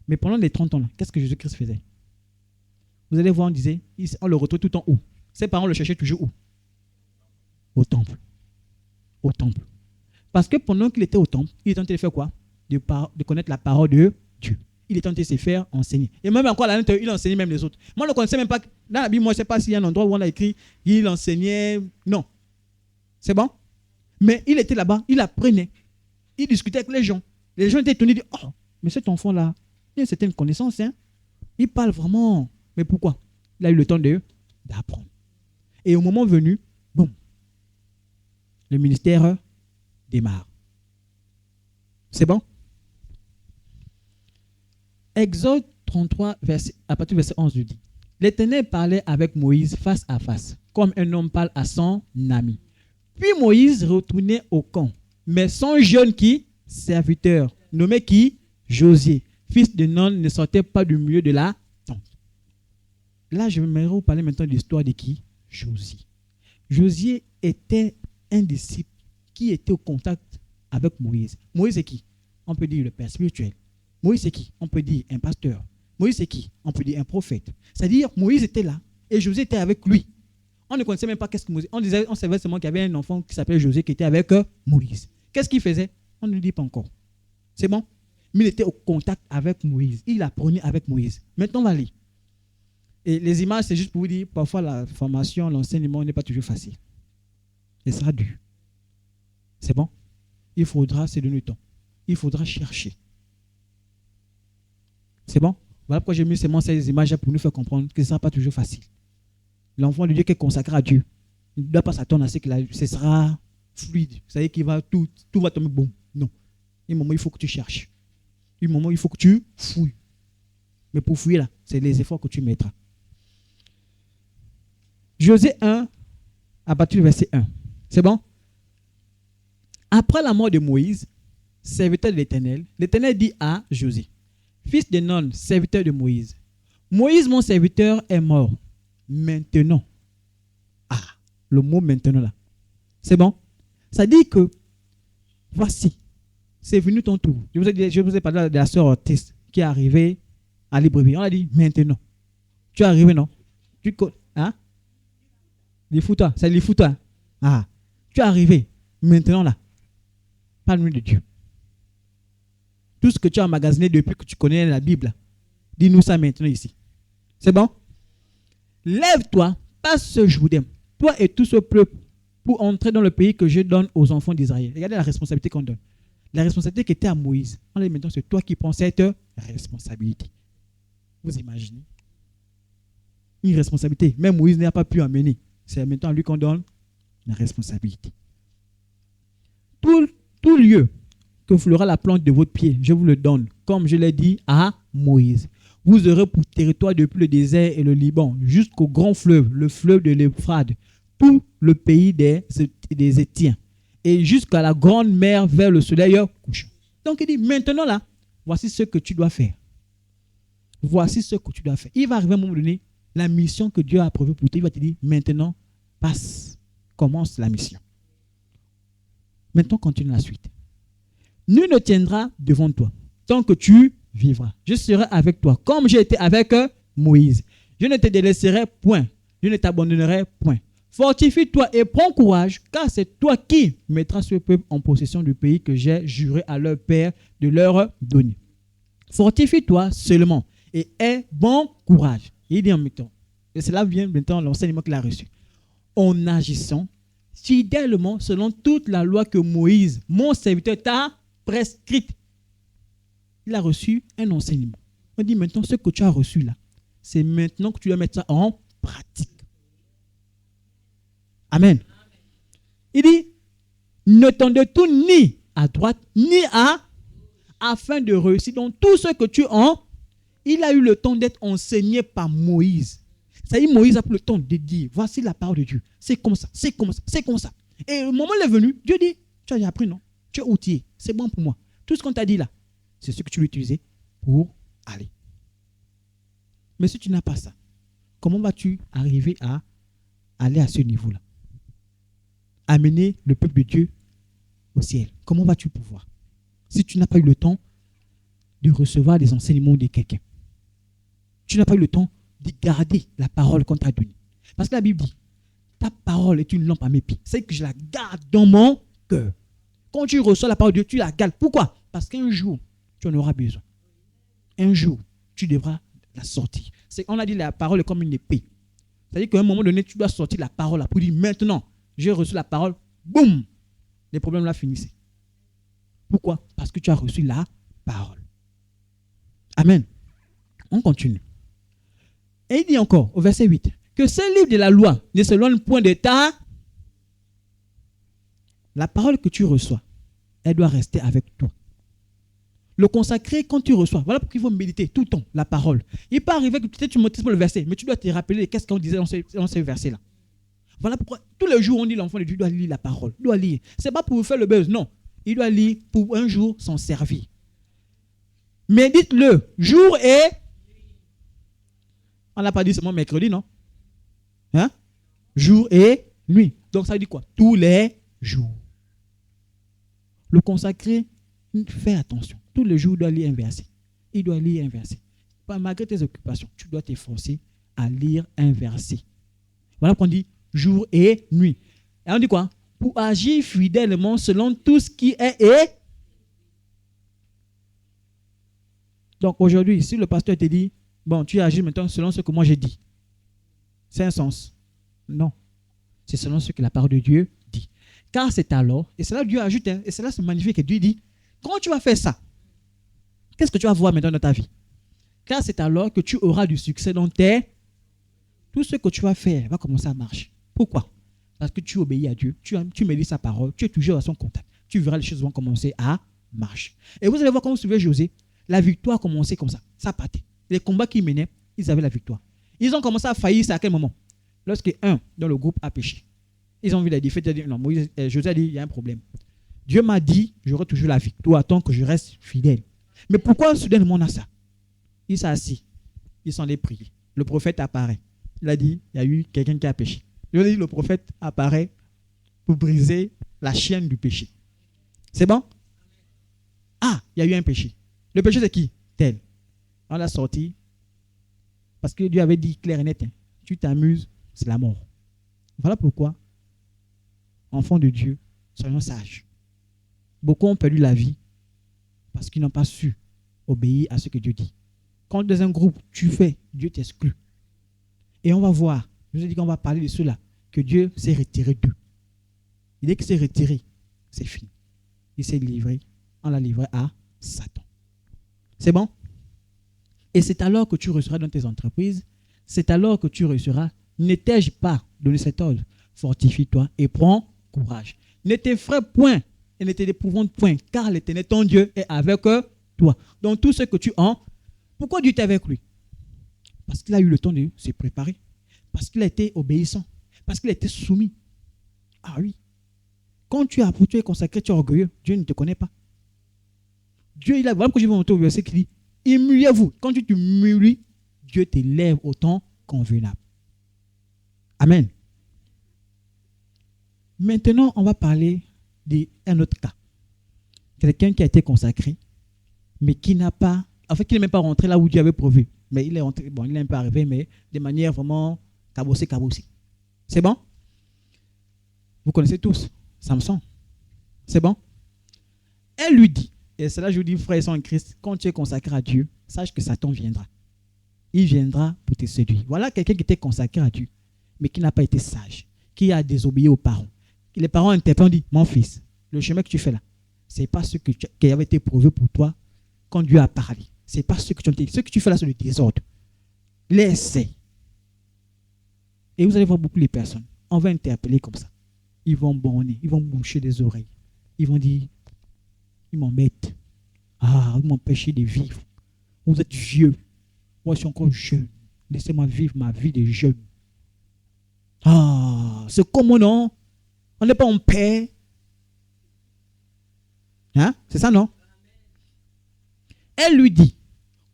S1: Mais pendant les 30 ans, qu'est-ce que Jésus-Christ faisait? Vous allez voir, on le retrouve tout en haut. Ses parents le cherchaient toujours où? Au temple. Au temple. Parce que pendant qu'il était au temple, il était en train de faire quoi? De connaître la parole de Dieu. Il était en train de se faire enseigner. Et même encore à l'intérieur, il enseignait même les autres. Moi, je ne connaissais même pas. Dans la Bible, moi, je ne sais pas s'il y a un endroit où on a écrit il enseignait. Non. C'est bon? Mais il était là-bas, il apprenait. Il discutait avec les gens. Les gens étaient étonnés, ils disaient, oh, mais cet enfant-là, il a une connaissance. Hein? Il parle vraiment. Mais pourquoi? Il a eu le temps d'apprendre. Et au moment venu, boum, le ministère démarre. C'est bon? Exode 33, à partir du verset 11, je dis, l'Éternel parlait avec Moïse face à face, comme un homme parle à son ami. Puis Moïse retournait au camp, mais son jeune serviteur, nommé Josué, fils de Nun, ne sortait pas du milieu de la tente. Là, je vais vous parler maintenant de l'histoire de Josué. Josué était un disciple qui était au contact avec Moïse. Moïse c'est qui? On peut dire le père spirituel. Moïse c'est qui? On peut dire un pasteur. Moïse c'est qui? On peut dire un prophète. C'est-à-dire, Moïse était là et Josué était avec lui. On ne connaissait même pas qu'est-ce que Moïse. On savait seulement qu'il y avait un enfant qui s'appelait Josué qui était avec Moïse. Qu'est-ce qu'il faisait? On ne dit pas encore. C'est bon? Mais il était au contact avec Moïse. Il apprenait avec Moïse. Maintenant, on va lire. Et les images, c'est juste pour vous dire, parfois la formation, l'enseignement n'est pas toujours facile. Et ça sera dur. C'est bon? Il faudra se donner le temps. Il faudra chercher. C'est bon? Voilà pourquoi j'ai mis seulement ces images pour nous faire comprendre que ce ne sera pas toujours facile. L'enfant de Dieu qui est consacré à Dieu, il ne doit pas s'attendre à ce que ce sera fluide. C'est-à-dire qu'il va tout va tomber bon. Non. Il y a un moment, il faut que tu cherches. Il y a un moment, il faut que tu fouilles. Mais pour fouiller là, c'est les efforts que tu mettras. Josué 1, à partir du verset 1. C'est bon? Après la mort de Moïse, serviteur de l'Éternel, l'Éternel dit à Josué, fils de Nun, serviteur de Moïse, Moïse, mon serviteur, est mort. Maintenant. Ah, le mot maintenant là. C'est bon? Ça dit que, voici, c'est venu ton tour. Je vous ai parlé de la sœur Ortiz qui est arrivée à Libreville. On a dit maintenant. Tu es arrivé, non? Hein? Lifuta, c'est Lifuta. Ah, tu es arrivé maintenant là. Parle-nous de Dieu. Tout ce que tu as emmagasiné depuis que tu connais la Bible, dis-nous ça maintenant ici. C'est bon? Lève-toi, passe ce Jourdain, toi et tout ce peuple, pour entrer dans le pays que je donne aux enfants d'Israël. Regardez la responsabilité qu'on donne. La responsabilité qui était à Moïse. On dit maintenant, c'est toi qui prends cette responsabilité. Vous imaginez? Une responsabilité. Même Moïse n'a pas pu amener. C'est maintenant à lui qu'on donne la responsabilité. Tout lieu que fleura la plante de votre pied, je vous le donne, comme je l'ai dit à Moïse. Vous aurez pour territoire depuis le désert et le Liban, jusqu'au grand fleuve, le fleuve de l'Euphrate, tout le pays des Étiens, et jusqu'à la grande mer vers le soleil couchant. Donc il dit, maintenant là, voici ce que tu dois faire. Voici ce que tu dois faire. Il va arriver à un moment donné, la mission que Dieu a prévue pour toi, il va te dire, maintenant, passe, commence la mission. Maintenant, continue la suite. Nul ne tiendra devant toi tant que tu vivras. Je serai avec toi, comme j'ai été avec Moïse. Je ne te délaisserai point. Je ne t'abandonnerai point. Fortifie-toi et prends courage, car c'est toi qui mettras ce peuple en possession du pays que j'ai juré à leur père de leur donner. Fortifie-toi seulement et aie bon courage. Il dit en même temps, et cela vient maintenant l'enseignement qu'il a reçu. En agissant fidèlement selon toute la loi que Moïse, mon serviteur, t'a prescrite. Il a reçu un enseignement. On dit maintenant, ce que tu as reçu là, c'est maintenant que tu dois mettre ça en pratique. Amen. Il dit, ne t'en détourne ni à droite, ni afin de réussir. Donc, tout ce que tu as, il a eu le temps d'être enseigné par Moïse. C'est-à-dire, Moïse a pris le temps de dire, voici la parole de Dieu. C'est comme ça, c'est comme ça, c'est comme ça. Et le moment est venu, Dieu dit, tu as appris, non? Tu es outillé, c'est bon pour moi. Tout ce qu'on t'a dit là, c'est ce que tu veux utiliser pour aller. Mais si tu n'as pas ça, comment vas-tu arriver à aller à ce niveau-là? Amener le peuple de Dieu au ciel. Comment vas-tu pouvoir? Si tu n'as pas eu le temps de recevoir des enseignements de quelqu'un. Tu n'as pas eu le temps de garder la parole qu'on t'a donnée. Parce que la Bible dit, ta parole est une lampe à mes pieds. C'est que je la garde dans mon cœur. Quand tu reçois la parole de Dieu, tu la gardes. Pourquoi? Parce qu'un jour, tu en auras besoin. Un jour, tu devras la sortir. On a dit la parole est comme une épée. C'est-à-dire qu'à un moment donné, tu dois sortir la parole pour dire maintenant, j'ai reçu la parole, boum, les problèmes là finissaient. Pourquoi? Parce que tu as reçu la parole. Amen. On continue. Et il dit encore, au verset 8, que ce livre de la loi ne s'éloigne point de ta... La parole que tu reçois, elle doit rester avec toi. Le consacrer quand tu reçois. Voilà pourquoi il faut méditer tout le temps la parole. Il peut arriver que peut-être tu montes le verset, mais tu dois te rappeler qu'est-ce qu'on disait dans ces versets-là. Voilà pourquoi tous les jours on dit l'enfant de Dieu doit lire la parole, doit lire. Ce n'est pas pour faire le buzz, non. Il doit lire pour un jour s'en servir. Mais dites-le, jour et... On n'a pas dit seulement mercredi, non? Hein? Jour et nuit. Donc ça dit quoi? Tous les jours. Le consacré, fais attention. Tous les jours, il doit lire un verset. Il doit lire un verset. Malgré tes occupations, tu dois t'efforcer à lire un verset. Voilà qu'on dit jour et nuit. Et on dit quoi? Pour agir fidèlement selon tout ce qui est et. Donc aujourd'hui, si le pasteur te dit, bon, tu agis maintenant selon ce que moi j'ai dit, c'est un sens. Non. C'est selon ce que la parole de Dieu dit. Car c'est alors, et c'est là que Dieu ajoute, et c'est là c'est magnifique, et Dieu dit, quand tu vas faire ça, qu'est-ce que tu vas voir maintenant dans ta vie? Car c'est alors que tu auras du succès dans tout ce que tu vas faire va commencer à marcher. Pourquoi? Parce que tu obéis à Dieu, tu médites sa parole, tu es toujours à son contact. Tu verras les choses vont commencer à marcher. Et vous allez voir quand vous suivez José, la victoire a commencé comme ça. Ça partait. Les combats qu'ils menaient, ils avaient la victoire. Ils ont commencé à faillir, c'est à quel moment? Lorsque un dans le groupe a péché. Ils ont vu la défaite, non, José a dit, il y a un problème. Dieu m'a dit, j'aurai toujours la victoire tant que je reste fidèle. Mais pourquoi soudainement on a ça? Il s'est assis. Ils sont allés prier. Le prophète apparaît. Il a dit, il y a eu quelqu'un qui a péché. Je dis, le prophète apparaît pour briser la chaîne du péché. C'est bon? Ah, il y a eu un péché. Le péché c'est qui? Tel. On l'a sorti. Parce que Dieu avait dit clair et net, hein, tu t'amuses, c'est la mort. Voilà pourquoi, enfants de Dieu, soyons sages. Beaucoup ont perdu la vie parce qu'ils n'ont pas su obéir à ce que Dieu dit. Quand dans un groupe, tu fais, Dieu t'exclut. Et on va voir, je vous ai dit qu'on va parler de cela, que Dieu s'est retiré d'eux. Dès qu'il s'est retiré, c'est fini. Il s'est livré, on l'a livré à Satan. C'est bon? Et c'est alors que tu réussiras dans tes entreprises, c'est alors que tu réussiras. Ne t'ai-je pas donné cet ordre? Fortifie-toi et prends courage. Ne t'effraie point et ne t'épouvante point, car l'Éternel ton Dieu est avec toi. Donc tout ce que tu as, pourquoi Dieu est avec lui? Parce qu'il a eu le temps de se préparer, parce qu'il a été obéissant, parce qu'il a été soumis. Ah oui. Quand tu es consacré, tu es orgueilleux, Dieu ne te connaît pas. Dieu, il a vraiment que je vais monter au verset qui dit, humiliez-vous. Quand tu t'humilies, Dieu t'élève au temps convenable. Amen. Maintenant, on va parler d'un autre cas. Quelqu'un qui a été consacré, mais qui n'a pas, en fait, qui n'est même pas rentré là où Dieu avait prévu. Mais il est rentré, bon, il est un peu arrivé, mais de manière vraiment cabossée. C'est bon? Vous connaissez tous Samson. C'est bon? Elle lui dit, et c'est là que je vous dis, frères et sœurs en Christ, quand tu es consacré à Dieu, sache que Satan viendra. Il viendra pour te séduire. Voilà quelqu'un qui était consacré à Dieu, mais qui n'a pas été sage, qui a désobéi aux parents. Les parents interpellent, dit, mon fils, le chemin que tu fais là, ce n'est pas ce qui avait été prouvé pour toi quand Dieu a parlé. Ce n'est pas ce que tu as dit. Ce que tu fais là, c'est le désordre. Laissez. Et vous allez voir beaucoup les personnes. On va interpeller comme ça. Ils vont borner, ils vont boucher des oreilles. Ils vont dire, ils m'embêtent. Ah, vous m'empêchez de vivre. Vous êtes vieux. Moi, je suis encore jeune. Laissez-moi vivre ma vie de jeune. Ah, c'est comment non? On n'est pas en paix. Hein? C'est ça, non? Elle lui dit,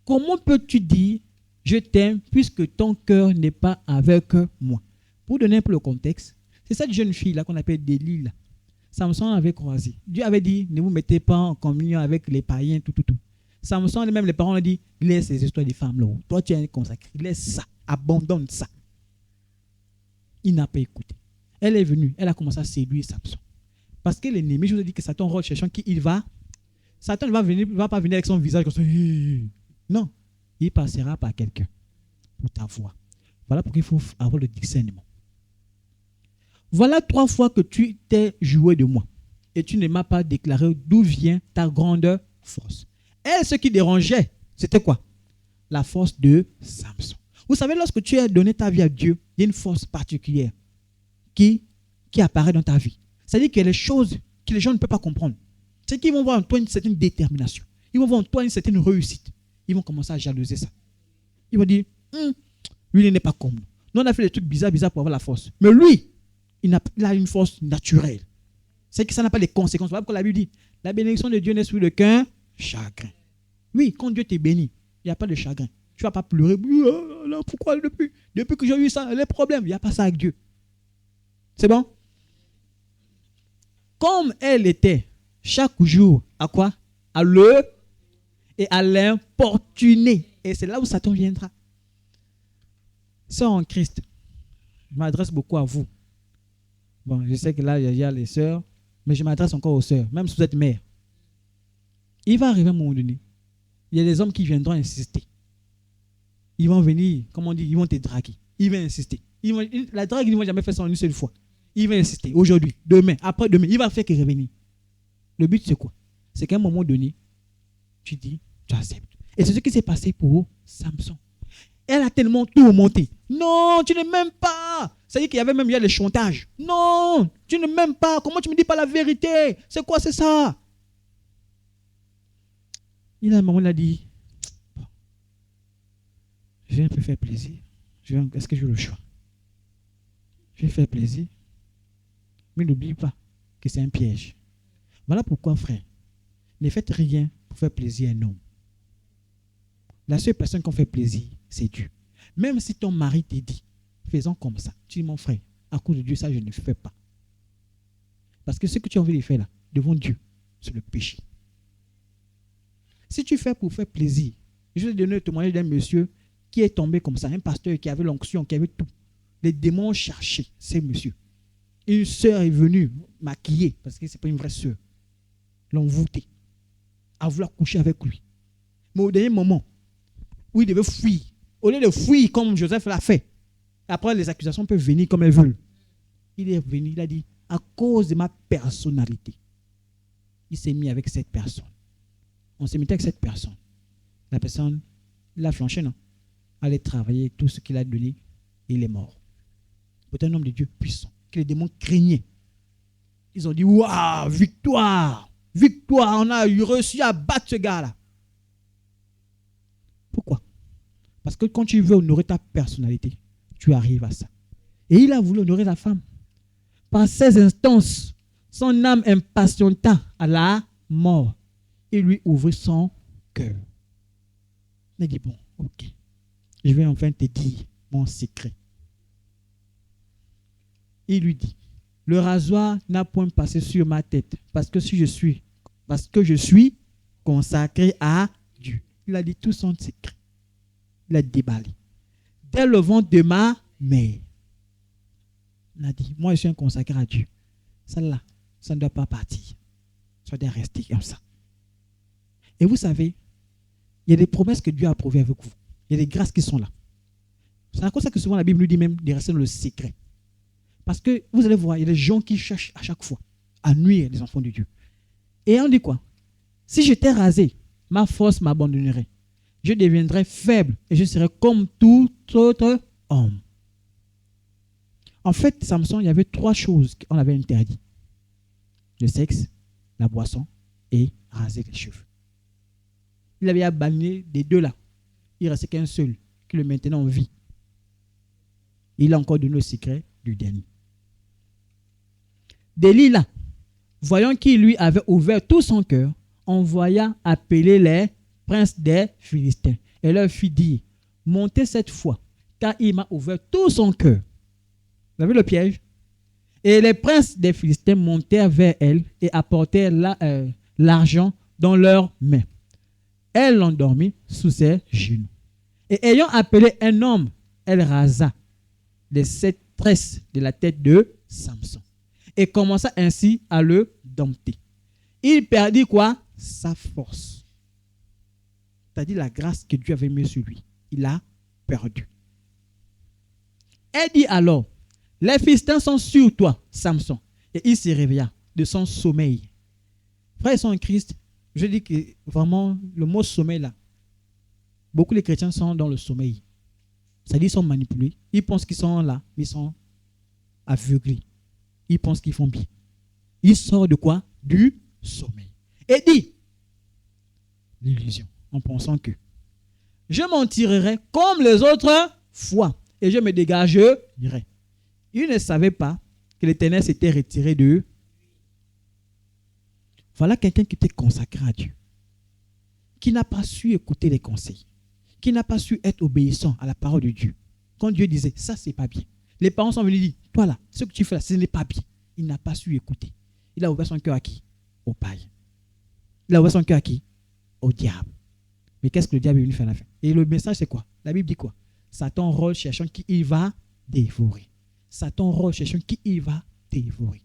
S1: comment peux-tu dire, je t'aime, puisque ton cœur n'est pas avec moi? Pour donner un peu le contexte, c'est cette jeune fille-là qu'on appelle Delilah. Samson avait croisé. Dieu avait dit, ne vous mettez pas en communion avec les païens, tout. Samson, même les parents ont dit, laisse ces histoires des femmes là. Toi, tu es consacré. Laisse ça. Abandonne ça. Il n'a pas écouté. Elle est venue. Elle a commencé à séduire Samson. Parce que l'ennemi, je vous ai dit que Satan rôde cherchant qui il va. Satan ne va pas venir avec son visage comme ça. Non. Il passera par quelqu'un pour ta voix. Voilà pourquoi il faut avoir le discernement. Voilà 3 fois que tu t'es joué de moi. Et tu ne m'as pas déclaré d'où vient ta grande force. Elle, ce qui dérangeait, c'était quoi? La force de Samson. Vous savez, lorsque tu as donné ta vie à Dieu, il y a une force particulière qui apparaît dans ta vie. C'est-à-dire qu'il y a des choses que les gens ne peuvent pas comprendre. C'est qu'ils vont voir en toi une certaine détermination. Ils vont voir en toi une certaine réussite. Ils vont commencer à jalouser ça. Ils vont dire, lui, il n'est pas comme nous. Nous, on a fait des trucs bizarres pour avoir la force. Mais lui, il a une force naturelle. C'est que ça n'a pas de conséquences. Voilà pourquoi la Bible dit, la bénédiction de Dieu n'est sur qu'un chagrin. Oui, quand Dieu te bénit, il n'y a pas de chagrin. Tu ne vas pas pleurer. Pourquoi depuis que j'ai eu ça, les problèmes, il n'y a pas ça avec Dieu. C'est bon? Comme elle était chaque jour à quoi? À le et à l'importuner. Et c'est là où Satan viendra. Sœurs en Christ, je m'adresse beaucoup à vous. Bon, je sais que là, il y a les sœurs, mais je m'adresse encore aux sœurs, même si vous êtes mère. Il va arriver un moment donné, il y a des hommes qui viendront insister. Ils vont venir, comme on dit, ils vont te draguer. Ils vont insister. La drague, ils ne vont jamais faire ça en une seule fois. Il va insister aujourd'hui, demain, après-demain. Il va faire que revenir. Le but, c'est quoi? C'est qu'à un moment donné, tu dis, tu acceptes. Et c'est ce qui s'est passé pour Samson. Elle a tellement tout monté. Non, tu ne m'aimes pas. C'est-à-dire qu'il y avait même le chantage. Non, tu ne m'aimes pas. Comment tu ne me dis pas la vérité? C'est quoi, c'est ça? Il a un moment, il a dit, je vais un peu faire plaisir. Est-ce que j'ai le choix? Je vais faire plaisir. Mais n'oublie pas que c'est un piège. Voilà pourquoi, frère, ne faites rien pour faire plaisir à un homme. La seule personne qu'on fait plaisir, c'est Dieu. Même si ton mari te dit, faisons comme ça. Tu dis, mon frère, à cause de Dieu, ça, je ne fais pas. Parce que ce que tu as envie de faire là, devant Dieu, c'est le péché. Si tu fais pour faire plaisir, je vais te donner le témoignage d'un monsieur qui est tombé comme ça, un pasteur qui avait l'onction, qui avait tout. Les démons cherchaient ces monsieur. Une sœur est venue maquiller, parce que ce n'est pas une vraie sœur, l'envoûter, à vouloir coucher avec lui. Mais au dernier moment, où il devait fuir, au lieu de fuir comme Joseph l'a fait, après les accusations peuvent venir comme elles veulent. Il est venu, il a dit, à cause de ma personnalité, il s'est mis avec cette personne. On s'est mis avec cette personne. La personne, il a flanché, non? Allait travailler tout ce qu'il a donné, il est mort. C'est un homme de Dieu puissant, que les démons craignaient. Ils ont dit, waouh, victoire, victoire, on a réussi à battre ce gars-là. Pourquoi? Parce que quand tu veux honorer ta personnalité, tu arrives à ça. Et il a voulu honorer la femme. Par ces instances, son âme impatienta à la mort. Il lui ouvrit son cœur. Il a dit, bon, ok, je vais enfin te dire mon secret. Il lui dit, le rasoir n'a point passé sur ma tête parce que je suis consacré à Dieu. Il a dit tout son secret. Il a déballé. Dès le ventre de ma mère, il a dit, moi je suis un consacré à Dieu. Ça là, ça ne doit pas partir. Ça doit rester comme ça. Et vous savez, il y a des promesses que Dieu a approuvées avec vous. Il y a des grâces qui sont là. C'est à cause de ça que souvent la Bible nous dit même de rester dans le secret. Parce que vous allez voir, il y a des gens qui cherchent à chaque fois à nuire les enfants de Dieu. Et on dit quoi? Si j'étais rasé, ma force m'abandonnerait. Je deviendrais faible et je serais comme tout autre homme. En fait, Samson, il y avait 3 choses qu'on avait interdites. Le sexe, la boisson et raser les cheveux. Il avait banni des 2 là. Il ne restait qu'un seul qui le maintenait en vie. Il a encore donné le secret du dernier. Delilah, voyant qu'il lui avait ouvert tout son cœur, envoya appeler les princes des Philistins et leur fit dire, montez cette fois, car il m'a ouvert tout son cœur. Vous avez le piège? Et les princes des Philistins montèrent vers elle et apportèrent l'argent dans leurs mains. Elle l'endormit sous ses genoux. Et ayant appelé un homme, elle rasa les 7 tresses de la tête de Samson et commença ainsi à le dompter. Il perdit quoi? Sa force. C'est-à-dire la grâce que Dieu avait mise sur lui. Il a perdu. Elle dit alors, les Philistins sont sur toi, Samson. Et il se réveilla de son sommeil. Frères et sœurs en Christ, je dis que vraiment, le mot sommeil là, beaucoup de chrétiens sont dans le sommeil. C'est-à-dire qu'ils sont manipulés. Ils pensent qu'ils sont là, ils sont aveuglés. Ils pensent qu'ils font bien. Ils sortent de quoi? Du sommeil. Et dit l'illusion, en pensant que je m'en tirerai comme les autres fois et je me dégagerai. Ils ne savaient pas que l'Éternel s'était retiré d'eux. Voilà quelqu'un qui était consacré à Dieu, qui n'a pas su écouter les conseils, qui n'a pas su être obéissant à la parole de Dieu. Quand Dieu disait, ça c'est pas bien. Les parents sont venus dire, toi là, ce que tu fais là, ce n'est pas bien. Il n'a pas su écouter. Il a ouvert son cœur à qui? Au païen. Il a ouvert son cœur à qui? Au diable. Mais qu'est-ce que le diable est venu faire à la fin? Et le message c'est quoi? La Bible dit quoi? Satan rôle cherchant qui il va dévorer. Satan rôle cherchant qui il va dévorer.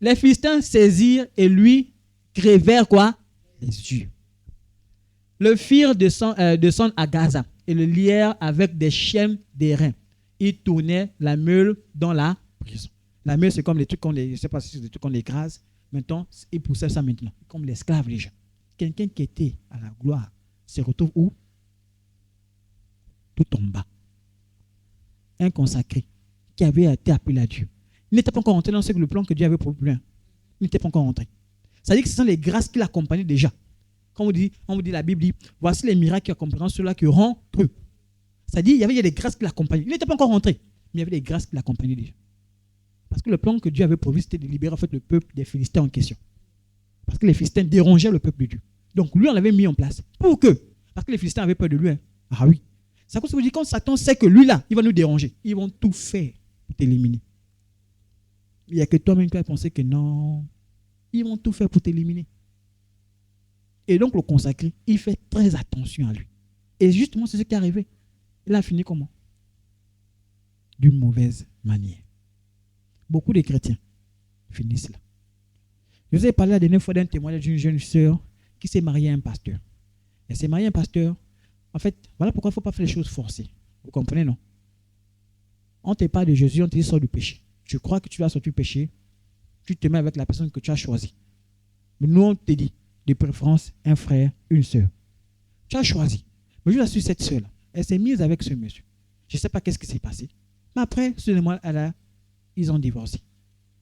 S1: Les Philistins saisirent et lui crevèrent quoi? Les yeux. Le firent descendre à Gaza et le lièrent avec des chaînes d'airain. Ils tournaient la meule dans la prison. La meule, c'est comme les trucs qu'on les, je sais pas si c'est des trucs qu'on les écrase. Maintenant, ils poussaient ça maintenant, comme l'esclave déjà. Quelqu'un qui était à la gloire se retrouve où? Tout en bas. Un consacré qui avait été appelé à Dieu. Il n'était pas encore rentré dans le plan que Dieu avait pour lui. Il n'était pas encore rentré. Ça dit que ce sont les grâces qui l'accompagnaient déjà. Quand on vous dit, la Bible dit, voici les miracles qui accompagneront ceux-là qui rentrent. Ça dit, il y avait des grâces qui l'accompagnaient. Il n'était pas encore rentré, mais il y avait des grâces qui l'accompagnaient déjà. Parce que le plan que Dieu avait prévu, c'était de libérer en fait le peuple des Philistins en question. Parce que les Philistins dérangeaient le peuple de Dieu. Donc lui, on l'avait mis en place. Pour que, parce que les Philistins avaient peur de lui. Hein. Ah oui. Ça veut dire quand Satan sait que lui là, il va nous déranger, ils vont tout faire pour t'éliminer. Il n'y a que toi-même qui vas penser que non. Ils vont tout faire pour t'éliminer. Et donc le consacré, il fait très attention à lui. Et justement, c'est ce qui est arrivé. Il a fini comment? D'une mauvaise manière. Beaucoup de chrétiens finissent là. Je vous ai parlé la dernière fois d'un témoignage d'une jeune sœur qui s'est mariée à un pasteur. Elle s'est mariée à un pasteur. En fait, voilà pourquoi il ne faut pas faire les choses forcées. Vous comprenez, non? On te parle de Jésus, on te dit sors du péché. Tu crois que tu vas sortir du péché, tu te mets avec la personne que tu as choisie. Mais nous, on te dit, de préférence, un frère, une sœur. Tu as choisi. Mais je vous assure, cette sœur-là, elle s'est mise avec ce monsieur. Je ne sais pas qu'est-ce qui s'est passé. Mais après, ils ont divorcé.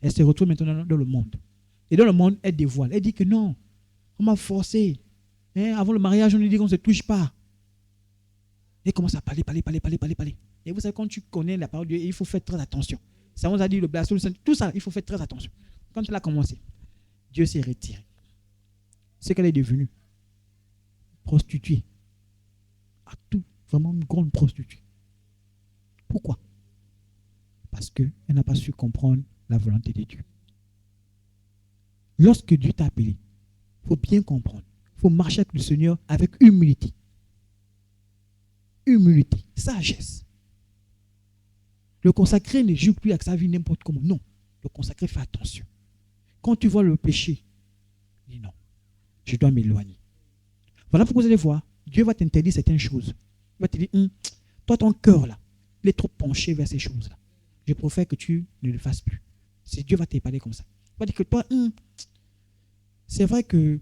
S1: Elle se retrouve maintenant dans le monde. Et dans le monde, elle dévoile. Elle dit que non, on m'a forcé. Avant le mariage, on lui dit qu'on ne se touche pas. Elle commence à parler. Et vous savez, quand tu connais la parole de Dieu, il faut faire très attention. Ça vous a dit le blasphème, tout ça, il faut faire très attention. Quand elle a commencé, Dieu s'est retiré. C'est qu'elle est devenue prostituée. À tout, vraiment une grande prostituée. Pourquoi? Parce qu'elle n'a pas su comprendre la volonté de Dieu. Lorsque Dieu t'a appelé, il faut bien comprendre. Il faut marcher avec le Seigneur avec humilité. Humilité, sagesse. Le consacré ne joue plus avec sa vie n'importe comment. Non. Le consacré fait attention. Quand tu vois le péché, dis non. Je dois m'éloigner. Voilà pourquoi vous allez voir. Dieu va t'interdire certaines choses. Il va te dire, toi ton cœur là, il est trop penché vers ces choses-là. Je préfère que tu ne le fasses plus. Si Dieu va te parler comme ça. Il va dire que toi, c'est vrai que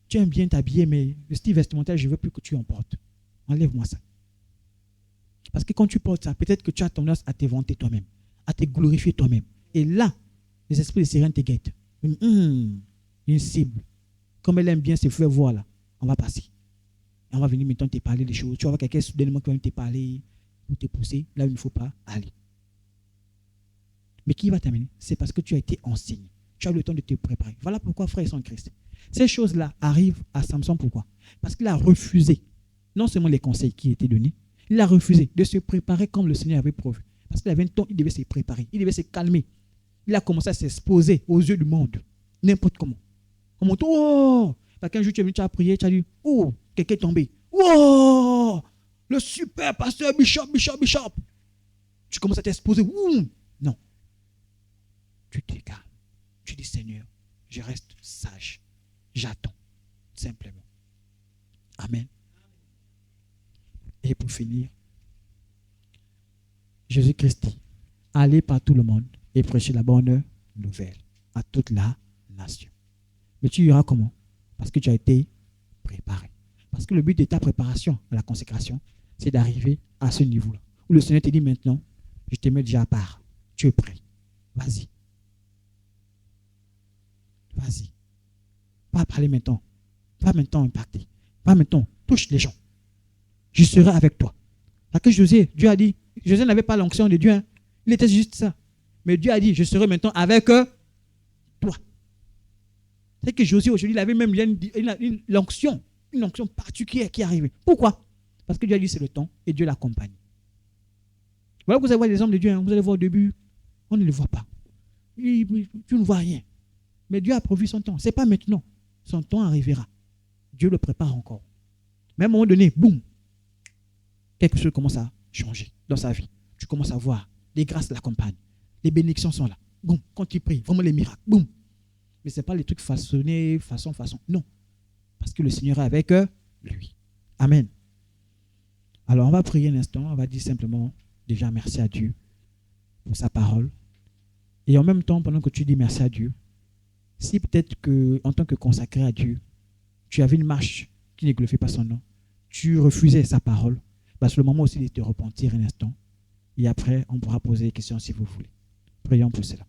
S1: tu aimes bien t'habiller, mais le style vestimentaire, je ne veux plus que tu en portes. Enlève-moi ça. Parce que quand tu portes ça, peut-être que tu as tendance à te vanter toi-même, à te glorifier toi-même. Et là, les esprits de sirène te guettent. Une cible. Comme elle aime bien se faire voir là, on va passer. Et on va venir maintenant te parler des choses. Tu vas voir quelqu'un soudainement qui va te parler pour te pousser là où il ne faut pas aller. Mais qui va t'amener? C'est parce que tu as été enseigné. Tu as eu le temps de te préparer. Voilà pourquoi, frères et sœurs en Christ, ces choses-là arrivent à Samson. Pourquoi? Parce qu'il a refusé, non seulement les conseils qui étaient donnés, il a refusé de se préparer comme le Seigneur avait prévu. Parce qu'il avait un temps, il devait se préparer, il devait se calmer. Il a commencé à s'exposer aux yeux du monde, n'importe comment. Comment, oh! Parce qu'un jour, tu es venu, tu as prié, tu as dit, oh, quelqu'un est tombé. Oh! Le super pasteur Bishop. Tu commences à t'exposer. Non. Tu te calmes. Tu dis, Seigneur, je reste sage. J'attends. Simplement. Amen. Et pour finir, Jésus-Christ dit, allez par tout le monde et prêchez la bonne nouvelle à toute la nation. Mais tu iras comment? Parce que tu as été préparé. Parce que le but de ta préparation à la consécration, c'est d'arriver à ce niveau-là. Où le Seigneur te dit maintenant, je te mets déjà à part. Tu es prêt. Vas-y. Vas-y. Pas parler maintenant. Pas maintenant impacter. Pas maintenant. Touche les gens. Je serai avec toi. Parce que Dieu a dit, José n'avait pas l'onction de Dieu. Hein. Il était juste ça. Mais Dieu a dit, je serai maintenant avec toi. C'est que Josué aujourd'hui, il avait même l'onction, une onction particulière qui est arrivée. Pourquoi? Parce que Dieu a dit c'est le temps et Dieu l'accompagne. Voilà que vous allez voir les hommes de Dieu, hein. Vous allez voir au début, on ne les voit pas. Tu ne vois rien. Mais Dieu a prévu son temps. Ce n'est pas maintenant. Son temps arrivera. Dieu le prépare encore. Mais à un moment donné, boum, quelque chose commence à changer dans sa vie. Tu commences à voir, les grâces l'accompagnent. Les bénédictions sont là. Boum, quand tu pries, vraiment les miracles, boum. Mais ce n'est pas les trucs façonnés, façon. Non. Parce que le Seigneur est avec lui. Amen. Alors, on va prier un instant. On va dire simplement, déjà, merci à Dieu pour sa parole. Et en même temps, pendant que tu dis merci à Dieu, si peut-être qu'en tant que consacré à Dieu, tu avais une marche qui ne glorifie pas son nom, tu refusais sa parole, bah, c'est le moment aussi de te repentir un instant. Et après, on pourra poser des questions si vous voulez. Prions pour cela.